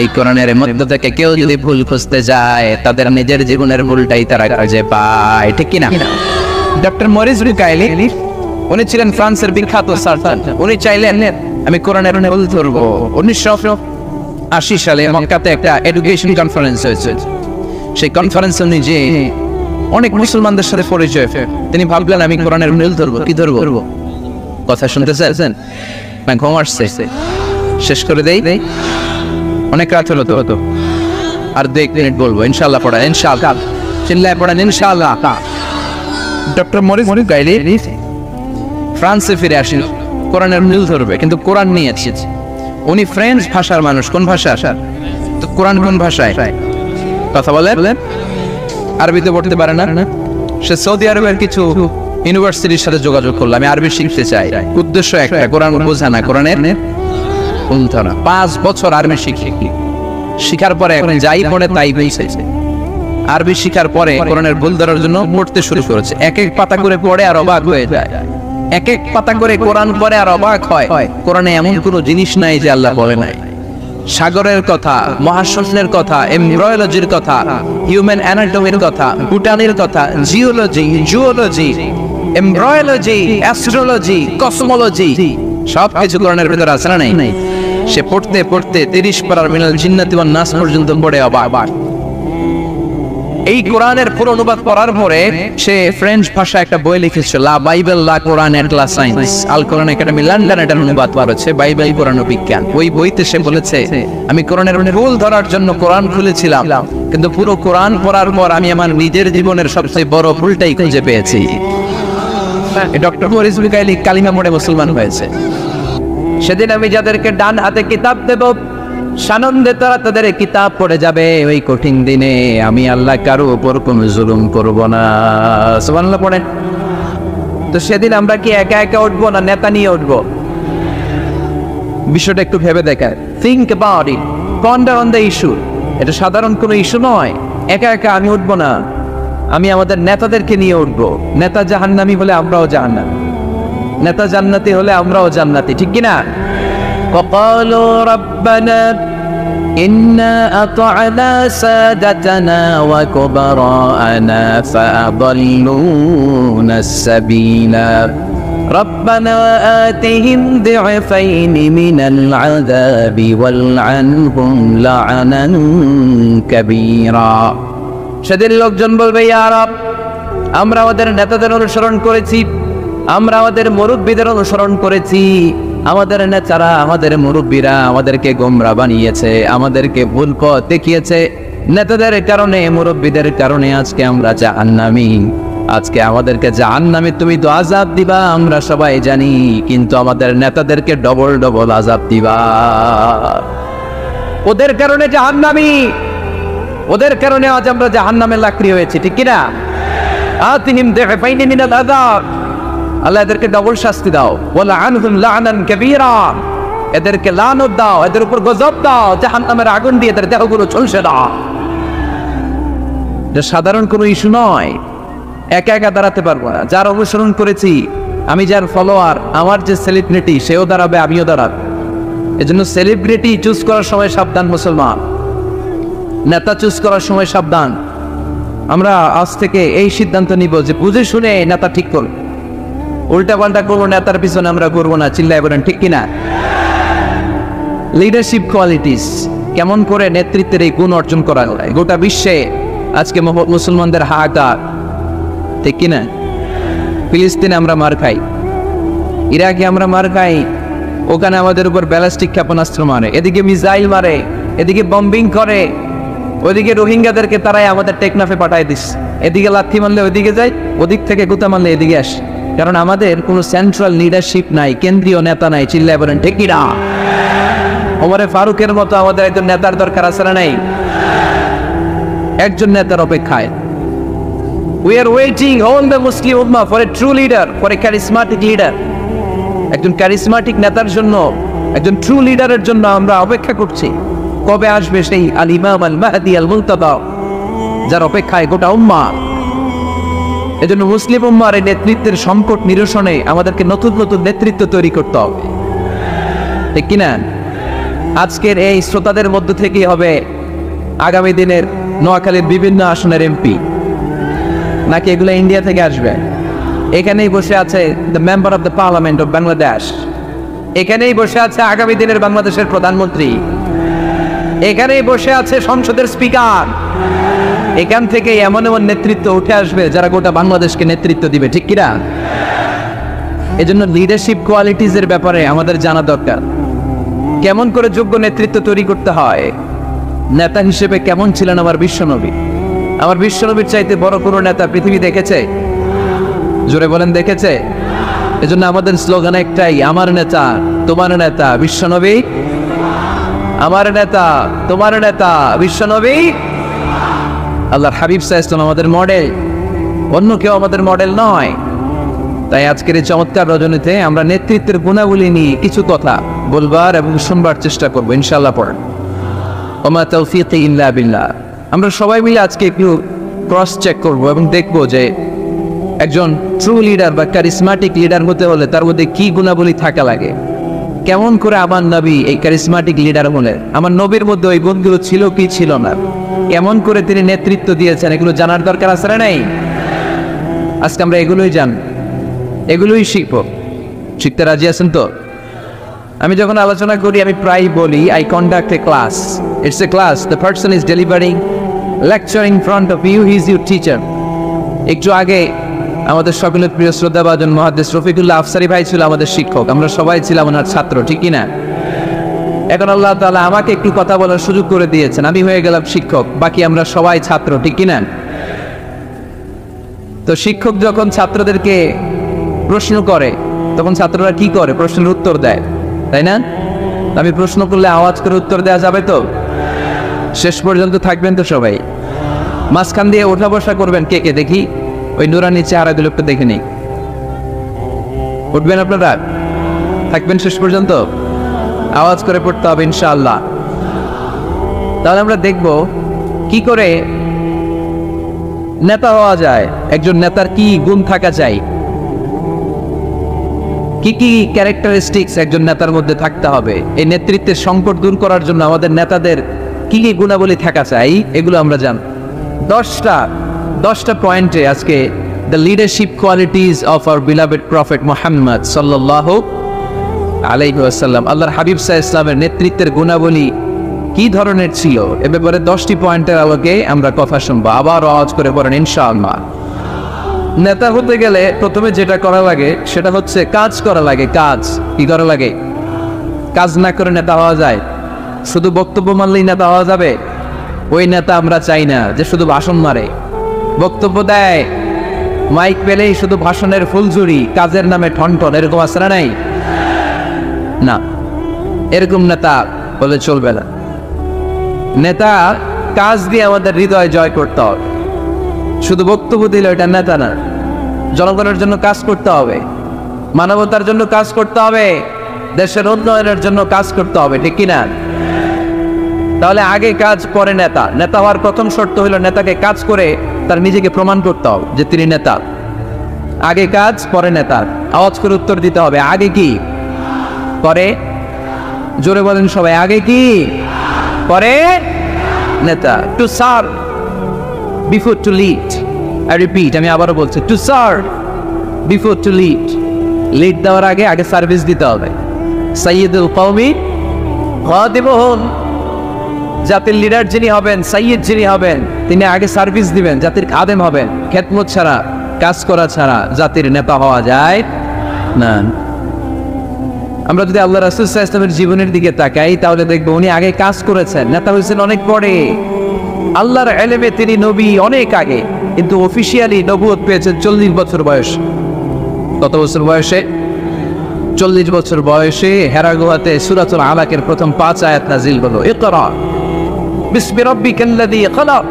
এই কোরআনের মধ্য থেকে কেউ যদি ভুল খুঁজতে যায়, তাদের নিজের জীবনের ভুলটাই তারা খুঁজে পায়। ঠিক কি না? ডক্টর মরিস বুকাইলি, উনি ছিলেন ফ্রান্সের বিখ্যাত সার্জন। উনি চাইলেন আমি কোরআনের ভুল ধরবো। 1980 সালে মক্কাতে একটা এডুকেশন কনফারেন্স হয়েছে। সেই কনফারেন্সে উনি যে অনেক মুসলমানদের সাথে পরিচয়, তিনি ভাবলেন আমি কোরআনের ভুল ধরবো। কি ধরবো? কথা শুনতে চাইছেন না? ঘুম আসছে? শেষ করে দেই, অনেক রাত হলো তো, আর 2 মিনিট বলবো। ইনশাআল্লাহ পড়া, ইনশাআল্লাহ চিল্লায় পড়েন ইনশাআল্লাহ। ডক্টর মরিস বুকাইলি ফ্রান্সে ফিরে আসেন, কোরআনের ভুল ধরবে, কিন্তু কোরআন নিয়ে এসেছে। উনি ফ্রেঞ্চ ভাষার মানুষ। কোন ভাষা? তো কোরআন কোন ভাষায়? কথা বলেন। আরবিতে পড়তে পারে না। সে সৌদি আরবের কিছু ইউনিভার্সিটির সাথে যোগাযোগ করলো, আমি আরবি শিখতে চাই। উদ্দেশ্য একটা, কোরআন বোঝা না, কোরআনের ভুল ধরা। 5 বছর আরবি শিখার পরে এখন যাই পড়ে তাই বুঝেছে। আরবি শিখার পরে কোরআনের ভুল ধরার জন্য পড়তে শুরু করেছে। এক এক পাতা করে পড়ে আর অবাক হয়ে যায়। এক এক পাতা করে কোরআন পড়ে আর অবাক হয়, কোরআনে এমন কোনো জিনিস নাই যে আল্লাহ বলে নাই। সাগরের কথা, মহাশূন্যের কথা, এমব্রায়োলজির কথা, হিউম্যান অ্যানাটমির কথা, বুটানির কথা, geology, zoology, embryology, astrology, cosmology, সবকিছু কোরআনের ভিতরে আছে না নাই? সে পড়তে পড়তে 30 পারার মিনাল জিন্নাতি ওয়ান নাস পর্যন্ত পড়ে আবার এই কোরআনের পুরো অনুবাদ করার পরে সে ফ্রেঞ্চ ভাষা একটা বই লিখেছে, লা বাইবেল লা কোরআন এট লা সায়েন্স, আল কোরআন একাডেমি লন্ডন এটার অনুবাদ করেছে, বাইবেল কোরআন ও বিজ্ঞান। ওই বইতে সে বলেছে, আমি কোরআনের রুল ধরার জন্য কোরআন খুলেছিলাম, কিন্তু পুরো কোরআন পড়ার পর আমি আমার নিজের জীবনের সবচেয়ে বড় ভুলটাই খুঁজে পেয়েছি। ডক্টর মরিস বিকাইলি কালিমা পড়ে মুসলমান হয়েছে। সেদিন আমি যাদেরকে ডান হাতে কিতাব দেব, সানন্দে তারা তাদের কিতাব পড়ে যাবে। ওই কঠিন দিনে আমি আল্লাহ কারো উপর কোনো জুলুম করব না। সুবহানাল্লাহ পড়েন। তো সেদিন আমরা কি একা একা উঠবো না নেতা নিয়ে উঠবো? বিষয়টা একটু ভেবে দেখায়। Think about it, ponder on the issue. এটা সাধারণ কোনো ইস্যু নয়। একা একা আমি উঠবো না, আমি আমাদের নেতাদেরকে নিয়ে উঠবো। নেতা জাহান্নামী হলে আমরাও জাহান্নামী, নেতা জান্নাতি হলে আমরাও জান্নাতি, ঠিক কিনা? وقالوا ربنا إنا أطعنا سادتنا وكبراءنا فأضلونا السبيلا ربنا آتهم ضعفين من العذاب والعنهم لعنا كبيرا। সেদিন লোকজন বলবে, ইয়া রব, আমরা আমাদের নেতাদের অনুসরণ করেছি, আমরা আমাদের মুরব্বীদের অনুসরণ করেছি, আমাদের নেতারা, আমাদের মুরব্বীরা আমাদেরকে গোমরা বানিয়েছে, আমাদেরকে ভুল পথ দেখিয়েছে। নেতাদের কারণে, মুরব্বীদের কারণে আজকে আমরা জাহান্নামী। আজকে আমাদেরকে জাহান্নামে তুমি তো আযাব দিবা, আমরা সবাই জানি, কিন্তু আমাদের নেতাদেরকে ডবল ডবল আযাব দিবা। ওদের কারণে জাহান্নামী, ওদের কারণে আজ আমরা জাহান্নামের লাকড়ি হয়েছি, ঠিক কিনা? আতিহিম দি'ফাইনি মিনাল আযাব, আল্লাহ এদেরকে ডবল শাস্তি দাও। ওয়ালা আনহুম লা'নান কাবীরা, এদেরকে লানত দাও, এদের উপর গজব দাও, জাহান্নামের আগুন দিয়ে এদের দেহগুলো ঝলসে দাও। এটা সাধারণ কোনো ইস্যু নয়। একা একা দাঁড়াতে পারবো না। যার অনুসরণ করেছি আমি, যার ফলোয়ার, আমার যে সেলিব্রিটি, সেও দাঁড়াবে, আমিও দাঁড়াবো। এজন্য সেলিব্রিটি চুজ করার সময় সাবধান মুসলমান, নেতা চুজ করার সময় সাবধান। আমরা আজ থেকে এই সিদ্ধান্ত নিব যে বুঝে শুনে নেতা ঠিক করব, উল্টা পাল্টা করবো নেতার পিছনে আমরা করবো না। চিল্লায় বলেন ঠিক কিনা? লিডারশিপ কোয়ালিটিস, কেমন করে নেতৃত্বের এই গুণ অর্জন করা যায়। গোটা বিশ্বে আজকে মুসলমানদের হাহাকার, ঠিক কিনা? ফিলিস্তিনে আমরা মার খাই, ইরাকে আমরা মার খাই, ওখানে আমাদের উপর ব্যালিস্টিক ক্ষেপণাস্ত্র মারে, এদিকে মিসাইল মারে, এদিকে বম্বিং করে, ওইদিকে রোহিঙ্গাদেরকে তারাই আমাদের টেকনাফে পাঠায় দিস। এদিকে লাথি মারলে ওইদিকে যায়, ওদিক থেকে গুতা মারলে এদিকে আসে। কারণ আমাদের কোনো সেন্ট্রাল লিডারশিপ নাই, কেন্দ্রীয় নেতা নাই। চিল্লায় বলেন ঠিক কিনা? ওমরে ফারুকের মতো আমাদের একজন নেতার দরকার আছে না নাই? একজন নেতার অপেক্ষায়। We are waiting all the Muslim Ummah for a true leader, for a charismatic leader. একজন ক্যারিসমাটিক নেতার জন্য, একজন ট্রু লিডারের জন্য আমরা অপেক্ষা করছি। কবে আসবে সেই আল ইমাম আল মাহদি আল মুনতাদা, যার অপেক্ষায় গোটা উম্মাহ। এজন্য মুসলিম উম্মার এই নেতৃত্বের সংকট নিরসনে আমাদেরকে নতুন নতুন নেতৃত্ব তৈরি করতে হবে, ঠিক কিনা? আজকের এই শ্রোতাদের মধ্য থেকেই হবে আগামী দিনের নোয়াখালীর বিভিন্ন আসনের এমপি, নাকি এগুলো ইন্ডিয়া থেকে আসবে? এখানেই বসে আছে the member of the parliament of Bangladesh, এখানেই বসে আছে আগামী দিনের বাংলাদেশের প্রধানমন্ত্রী, এখানেই বসে আছে সংসদের স্পিকার। এখান থেকে এমন এমন নেতৃত্ব উঠে আসবে যারা গোটা বাংলাদেশকে নেতৃত্ব দিবে, ঠিক কিনা? এজন্য লিডারশিপ কোয়ালিটিজ এর ব্যাপারে আমাদের জানা দরকার। কেমন করে যোগ্য নেতৃত্ব তৈরি করতে হয়। নেতা হিসেবে কেমন ছিলেন আমার বিশ্বনবী? আমার বিশ্বনবীর চাইতে বড় কোনো নেতা পৃথিবী দেখেছে? জোরে বলেন, দেখেছে? এজন্য আমাদের স্লোগান একটাই, আমার নেতা তোমার নেতা বিশ্বনবী, আমার নেতা তোমার নেতা বিশ্বনবী। আল্লাহর হাবিব সাল্লাল্লাহু আলাইহি ওয়াসাল্লাম আমাদের মডেল, অন্য কেউ আমাদের মডেল নয়। তাই আজকের এই চমৎকার রজনীতে আমরা নেতৃত্বের গুণাবলী নিয়ে কিছু কথা বলবার এবং শুনবার চেষ্টা করবো ইনশাআল্লাহ। পড়েন ওমা তাওফীকি ইল্লা বিল্লাহ। আমরা সবাই মিলে আজকে একটু ক্রস চেক করবো এবং দেখবো যে একজন ট্রু লিডার বা ক্যারিসমাটিক লিডার হতে হলে তার মধ্যে কি গুণাবলী থাকা লাগে। কেমন করে আমার নবী এই ক্যারিসমাটিক লিডার হলেন, আমার নবীর মধ্যে ওই গুণগুলো ছিল কি ছিল না, কেমন করে তিনি নেতৃত্ব দিয়েছেন, এগুলো জানার দরকার আছে না নাই? আজকে আমরা এগুলোই এগুলোই শিখবো। শিখতে রাজি আছেন তো? আমি যখন আলোচনা করি আমি প্রায় বলি, I conduct a class, it's a class, the person is delivering lecture in front of you, he is your teacher. একটু আগে আমাদের সকলের প্রিয় শ্রদ্ধাভাজন মুহাদ্দিস রফিকুল্লাহ আফসারী ভাই ছিল আমাদের শিক্ষক, আমরা সবাই ছিলাম ওনার ছাত্র, ঠিক কিনা? এখন আল্লাহ তাআলা আমাকে একটু কথা বলার সুযোগ করে দিয়েছেন, আমি হয়ে গেলাম শিক্ষক, বাকি আমরা সবাই ছাত্র, ঠিক কিনা? তো শিক্ষক যখন ছাত্রদেরকে প্রশ্ন করে তখন ছাত্ররা কি করে? প্রশ্নের উত্তর দেয়, তাই না? আমি প্রশ্ন করলে আওয়াজ করে উত্তর দেওয়া যাবে তো? শেষ পর্যন্ত থাকবেন তো সবাই? মাঝখান দিয়ে ওঠা বসা করবেন কে কে দেখি, ওই নুরানি চেহারাগুলো একটু দেখে নিই। উঠবেন আপনারা? থাকবেন শেষ পর্যন্ত? আওয়াজ করে পড়তে হবে ইনশাআল্লাহ। তাহলে আমরা দেখব কি করে নেতা হওয়া যায়, একজন নেতার কি গুণ থাকা চাই, কি কি ক্যারেক্টারিস্টিক্স একজন নেতার মধ্যে থাকতে হবে, এই নেতৃত্বের সংকট দূর করার জন্য আমাদের নেতাদের কি কি গুণাবলী থাকা চাই, এগুলো আমরা জান। 10টা পয়েন্টে আজকে the leadership qualities of our beloved prophet Muhammad সাল্লাল্লাহু আলাইহি ওয়াসাল্লাম, আল্লাহর হাবিব সাল্লাল্লাহু আলাইহি ওয়াসাল্লামের নেতৃত্বের গুণাবলী কি ধরনের ছিল, এ ব্যাপারে 10টি পয়েন্টের আলোকে আমরা কথা শুনবো। আবার আওয়াজ করে পড়েন ইনশাআল্লাহ। নেতা হতে গেলে প্রথমে যেটা করা লাগে সেটা হচ্ছে কাজ করা লাগে। কাজ কি করা লাগে? কাজ না করে নেতা হওয়া যায়? শুধু বক্তব্য মানলেই নেতা হওয়া যাবে? ওই নেতা আমরা চাই না যে শুধু ভাষণ মারে, বক্তব্য দেয়, মাইক পেলেই শুধু ভাষণের ফুলঝুরি, কাজের নামে ঠনঠন, এরকম আছে না নাই? না, এরকম নেতা বলে চলবে না। নেতা কাজ দিয়ে আমাদের হৃদয় জয় করতে হবে। শুধু বক্তব্য দিলে এটা নেতা না। জনগণের জন্য কাজ করতে হবে, মানবতার জন্য কাজ করতে হবে, দেশের উন্নয়নের জন্য কাজ করতে হবে, ঠিক কিনা? তাহলে আগে কাজ পরে নেতা। নেতা হওয়ার প্রথম শর্ত হলো নেতাকে কাজ করে তার নিজেকে প্রমাণ করতে হবে যে তিনি নেতা। আগে কাজ পরে নেতা। আওয়াজ করে উত্তর দিতে হবে, আগে কি পরে? জোরে বলেন সবাই, আগে কি পরে নেতা। To serve before to lead. I repeat, আমি আবারও বলছি, to serve before to lead. Lead দেওয়ার আগে সার্ভিস দিতে হবে। সাইয়্যিদুল কওমি খাদিমুহুম, জাতির লিডার যিনি হবেন, সাইয়্যিদ যিনি হবেন, তিনি আগে সার্ভিস দিবেন, জাতির খাদেম হবেন। খেদমত ছাড়া, কাজ করা ছাড়া জাতির নেতা হওয়া যায় না। আমরা যদি আল্লাহ রাসূল সাল্লাল্লাহু আলাইহি ওয়াসাল্লামের জীবনের দিকে তাকাই তাহলে দেখব উনি আগে কাজ করেছেন, নেতা হয়েছেন অনেক পরে। আল্লাহর ইলমে তিনি নবী অনেক আগে, কিন্তু অফিশিয়ালি নবুয়ত পেয়েছেন 40 বছর বয়সে। কত বছর বয়সে? 40 বছর বয়সে হেরা গুহাতে সূরাতুল আলাকের প্রথম 5 আয়াত নাজিল হলো। ইকরা বিসমি রাব্বিকাল্লাযী খালাক,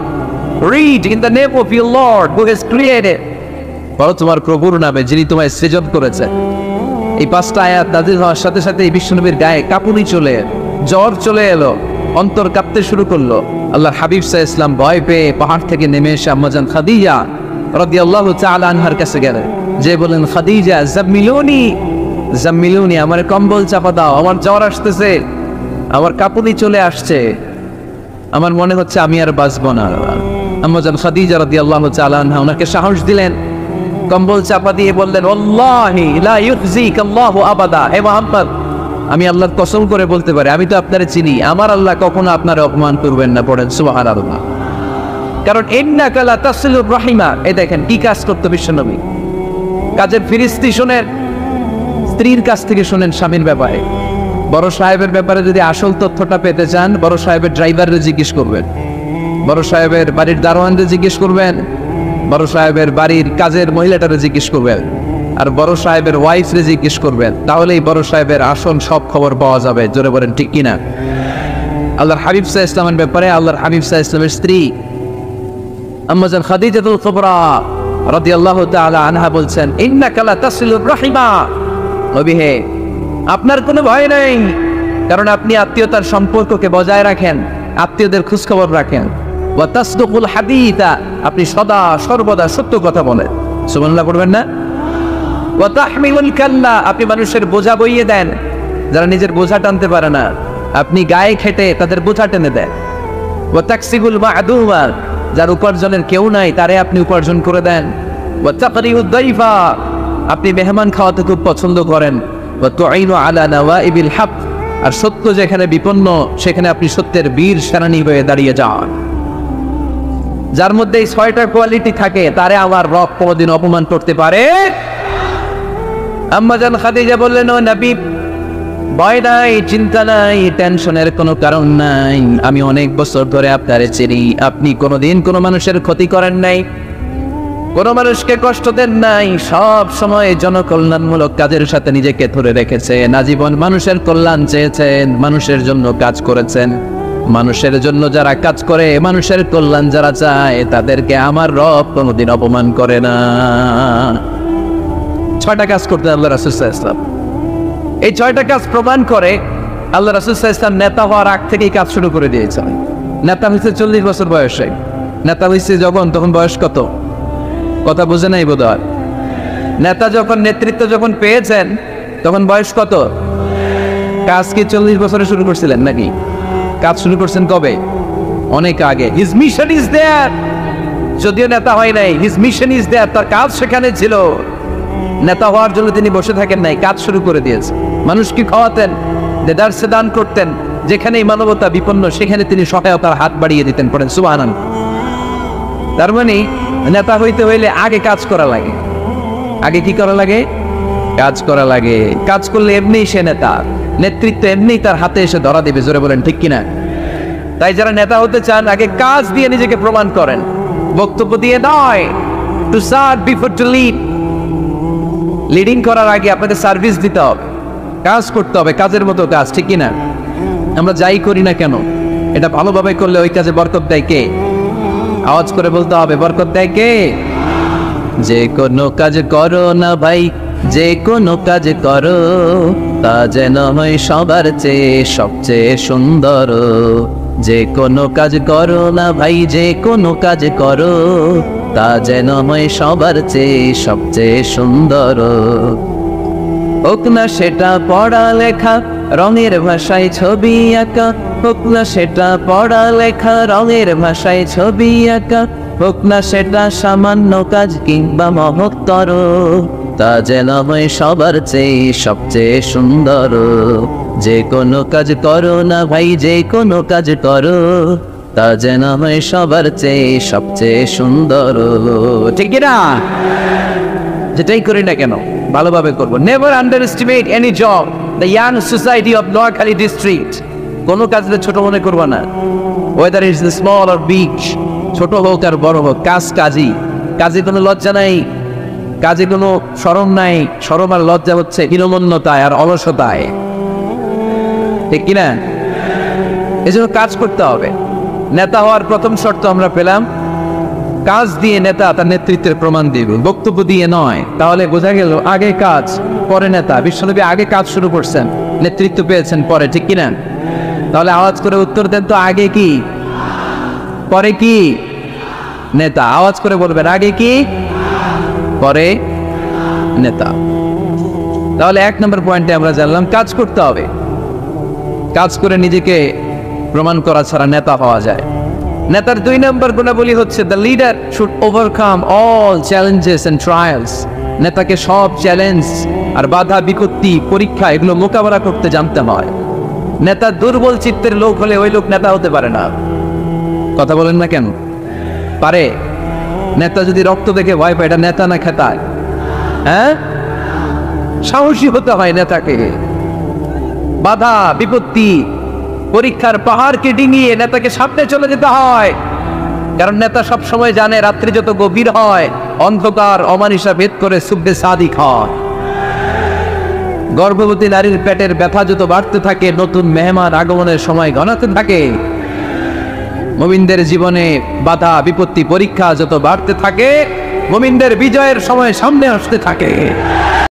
read in the name of your lord who has created, বলো তোমার প্রভুর নামে যিনি তোমায় সৃজন করেছেন। এই 5টা আয়াত নাজিল হওয়ার সাথে সাথে এই বিশ্বনবীর গায়ে কাঁপুনি চলে, জ্বর চলে এলো, অন্তর কাঁপতে শুরু করলো। আল্লাহর হাবিব সাল্লাল্লাহু আলাইহি ওয়াসাল্লাম ভয় পেয়ে পাহাড় থেকে নেমে এসে আম্মাজান খাদিজা রাদিয়াল্লাহু তাআলা আনহার কাছে গেলেন, যে বলেন, খাদিজা জাম্মিলুনি জাম্মিলুনি, আমার কম্বল চাপা দাও, আমার জ্বর আসতেছে, আমার কাঁপুনি চলে আসছে, আমার মনে হচ্ছে আমি আর বাঁচব না। আম্মাজান খাদিজা রাদিয়াল্লাহু তাআলা আনহা ওনাকে সাহস দিলেন, কম্বল চাপা দিয়ে বললেন, ওয়াল্লাহি লা ইউখজিকাল্লাহু আবাদা, হে মুহাম্মদ, আমি আল্লাহর কসম করে বলতে পারি, আমি তো আপনারে চিনি, আমার আল্লাহ কখনো আপনার অপমান করবেন না। পড়েন সুবহানাল্লাহ। কারণ ইন্নাকা লা তাসিলুর রাহিমা, এই দেখেন কি কাজ করতে বিশ্বনবী। কাজের ফিরিস্তি শোনেন, স্ত্রীর কাছ থেকে শোনেন স্বামীর ব্যাপারে। বড় সাহেবের ব্যাপারে যদি আসল তথ্যটা পেতে চান, বড় সাহেবের ড্রাইভাররে জিজ্ঞেস করবেন, বড় সাহেবের বাড়ির দারোয়ানরে জিজ্ঞেস করবেন, বড় সাহেবের বাড়ির কাজের মহিলাটারে জিজ্ঞেস করবেন, আর বড় সাহেবের ওয়াইফরে জিজ্ঞেস করবেন, তাহলেই বড় সাহেবের আসল সব খবর পাওয়া যাবে। জোরে বলেন ঠিক কিনা? আল্লাহর হাবিব সাল্লাল্লাহু আলাইহি ওয়াসাল্লামের ব্যাপারে আল্লাহর হাবিব সাল্লাল্লাহু আলাইহি ওয়াসাল্লামের স্ত্রী আম্মাজান খাদিজাতুল কুবরা রাদিয়াল্লাহু তাআলা আনহা বলছেন, ইন্নাকা লা তাসিলুর রাহিমা, নবী হে, আপনার কোনো ভয় নেই, কারণ আপনি আত্মীয়তার সম্পর্ককে বজায় রাখেন, আত্মীয়দের খোঁজ খবর রাখেন। ওয়া তাসদুকুল হাদিসা, আপনি সদা সর্বদা সত্য কথা বলেন। সুবহানাল্লাহ পড়বেন না? ওয়া তাহমিলুল কাল্লা, আপনি মানুষের বোঝা বইয়ে দেন। যারা নিজের বোঝা টানতে পারে না, আপনি গায়ে খেটে তাদের বোঝা টেনে দেন। ওয়া তাকসিবুল মা'দুমা, যার উপার্জনের কেউ নাই তারে আপনি উপার্জন করে দেন। ওয়া তাকরিউদ দাইফা, আপনি মেহমান খাওয়াতে খুব পছন্দ করেন। ওয়া তুঈনু আলা নাওয়াইবিল হক, আর সত্য যেখানে বিপন্ন সেখানে আপনি সত্যের বীর সেনানী হয়ে দাঁড়িয়ে যান। যার মধ্যে এই 6টা কোয়ালিটি থাকে তারে আমার রব কোনোদিন অপমান করতে পারে। আম্মা জান খাদিজা বললেন, ও নবী, ভয় নাই, চিন্তা নাই, টেনশনের কোনো কারণ নাই, আমি অনেক বছর ধরে আপনারে চিনি, আপনি কোনোদিন কোনো মানুষের ক্ষতি করেন নাই, কোনো মানুষকে কষ্ট দেন নাই, সব সময় জনকল্যাণমূলক কাজের সাথে নিজেকে ধরে রেখেছেন, আজীবন মানুষের কল্যাণ চেয়েছেন, মানুষের জন্য কাজ করেছেন। মানুষের জন্য যারা কাজ করে, মানুষের কল্যাণ যারা চায়, তাদেরকে আমার রব কোনোদিন অপমান করে না। 6টা কাজ করতে আল্লাহ রাসূল সাল্লাল্লাহু আলাইহি ওয়াসাল্লাম। এই 6টা কাজ প্রমাণ করে আল্লাহ রাসূল সাল্লাল্লাহু আলাইহি ওয়াসাল্লাম নেতা হওয়ার আগ থেকেই কাজ শুরু করে দিয়েছেন। নেতা হয়েছে 40 বছর বয়সে। নেতা হয়েছে যখন, তখন বয়স কত? কথা বুঝে নাই বোধহয়। নেতা যখন, নেতৃত্ব যখন পেয়েছেন তখন বয়স কত? কাজ কি 40 বছরে শুরু করছিলেন নাকি? কাজ শুরু করছেন কবে? অনেক আগে। হিজ মিশন ইজ দেয়ার, যদিও নেতা হয় নাই, হিজ মিশন ইজ দেয়ার, তার কাজ সেখানে ছিল। নেতা হওয়ার জন্য তিনি বসে থাকেন নাই, কাজ শুরু করে দিয়েছে। মানুষকে খাওয়াতেন, দেদারসে দান করতেন, যেখানেই মানবতা বিপন্ন সেখানে তিনি সহায়তার হাত বাড়িয়ে দিতেন। পড়েন সুবহানাল্লাহ। তার মানে নেতা হইতে হইলে আগে কাজ করা লাগে। আগে কি করা লাগে? কাজ করা লাগে। কাজ করলে এমনিই সে নেতা, নেতৃত্ব এমনিই তার হাতে এসে ধরা দেবে। জোরে বলেন ঠিক কিনা? তাই যারা নেতা হতে চান, আগে কাজ দিয়ে নিজেকে প্রমাণ করেন, বক্তব্য দিয়ে নয়। To serve before to lead. Leading করার আগে আপনাকে সার্ভিস দিতে হবে, কাজ করতে হবে, কাজের মতো কাজ, ঠিক কিনা? আমরা যাই করি না কেন, এটা ভালোভাবে করলে ওই কাজে বরকত দেয় কে? আওয়াজ করে বলতে হবে, বরকত দেয় কে? যে কোনো কাজ করো না ভাই, যে কোনো কাজ করো, তা যেন হয় সবার চেয়ে সবচেয়ে সুন্দর। যে কোনো কাজ করো না ভাই, যে কোনো কাজ করো, তা যেন হয় সবার চেয়ে সবচেয়ে সুন্দর। হোক না সেটা পড়ালেখা, রঙের ভাষায় ছবি আঁকা, হোক না সেটা পড়ালেখা, রঙের ভাষায় ছবি আঁকা, হোক না সেটা সামান্য কাজ কিংবা মহত্তর, তা যেন হয় সবার চেয়ে সবচেয়ে সুন্দর। যে কোনো কাজ করো না ভাই, যে কোনো কাজ করো, তা যেন হয় সবার চেয়ে সবচেয়ে সুন্দর। ঠিক না? যেটাই করি না কেন ভালোভাবে করবো। Never under estimate any job. The young society of Noakhali district. কোনো কাজে ছোট মনে করবো না, weather is small or big, ছোট হোক আর বড় হোক, কাজ কাজই। কাজে কোনো লজ্জা নাই, কাজে কোনো শরম নাই। শরম আর লজ্জা হচ্ছে হীনমন্যতায় আর অলসতায়, ঠিক কিনা? এই জন্য কাজ করতে হবে। নেতা হওয়ার প্রথম শর্ত আমরা পেলাম, কাজ দিয়ে নেতা তার নেতৃত্বের প্রমাণ দিবে, বক্তব্য দিয়ে নয়। তাহলে বোঝা গেল আগে কাজ পরে নেতা। বিশ্বনবী আগে কাজ শুরু করছেন, নেতৃত্ব পেয়েছেন পরে, ঠিক কিনা? তাহলে আওয়াজ করে উত্তর দেন তো, আগে কি পরে কি? নেতা। আওয়াজ করে বলবেন, আগে কি পরে নেতা। তাহলে 1 নম্বর পয়েন্টে আমরা জানলাম কাজ করতে হবে। কাজ করে নিজেকে প্রমাণ করা ছাড়া নেতা হওয়া যায়। নেতার 2 নম্বর গুণাবলী হচ্ছে, the leader should overcome all challenges and trials. নেতাকে সব চ্যালেঞ্জ আর বাধা বিপত্তি, পরীক্ষা, এগুলো মোকাবেলা করতে জানতে হয়। নেতা দুর্বল চিত্তের লোক হলে ওই লোক নেতা হতে পারে না। কথা বলেন না কেন? পারে? নেতা যদি রক্ত দেখে ভয় পায়, এটা নেতা না খেতায়? হ্যাঁ, সাহসী হতে হয় নেতাকে। বাধা বিপত্তি, পরীক্ষার পাহাড়কে ডিঙিয়ে নেতাকে সামনে চলে যেতে হয়। কারণ নেতা সব সময় জানে রাত্রি যত গভীর হয়, অন্ধকার অমানিসা ভেদ করে সুবহে সাদিক হয়। গর্ভবতী নারীর পেটের ব্যথা যত বাড়তে থাকে, নতুন মেহমান আগমনের সময় ঘনাতে থাকে। মুমিনদের জীবনে বাধা বিপত্তি পরীক্ষা যত বাড়তে থাকে, মুমিনদের বিজয়ের সময় সামনে আসতে থাকে।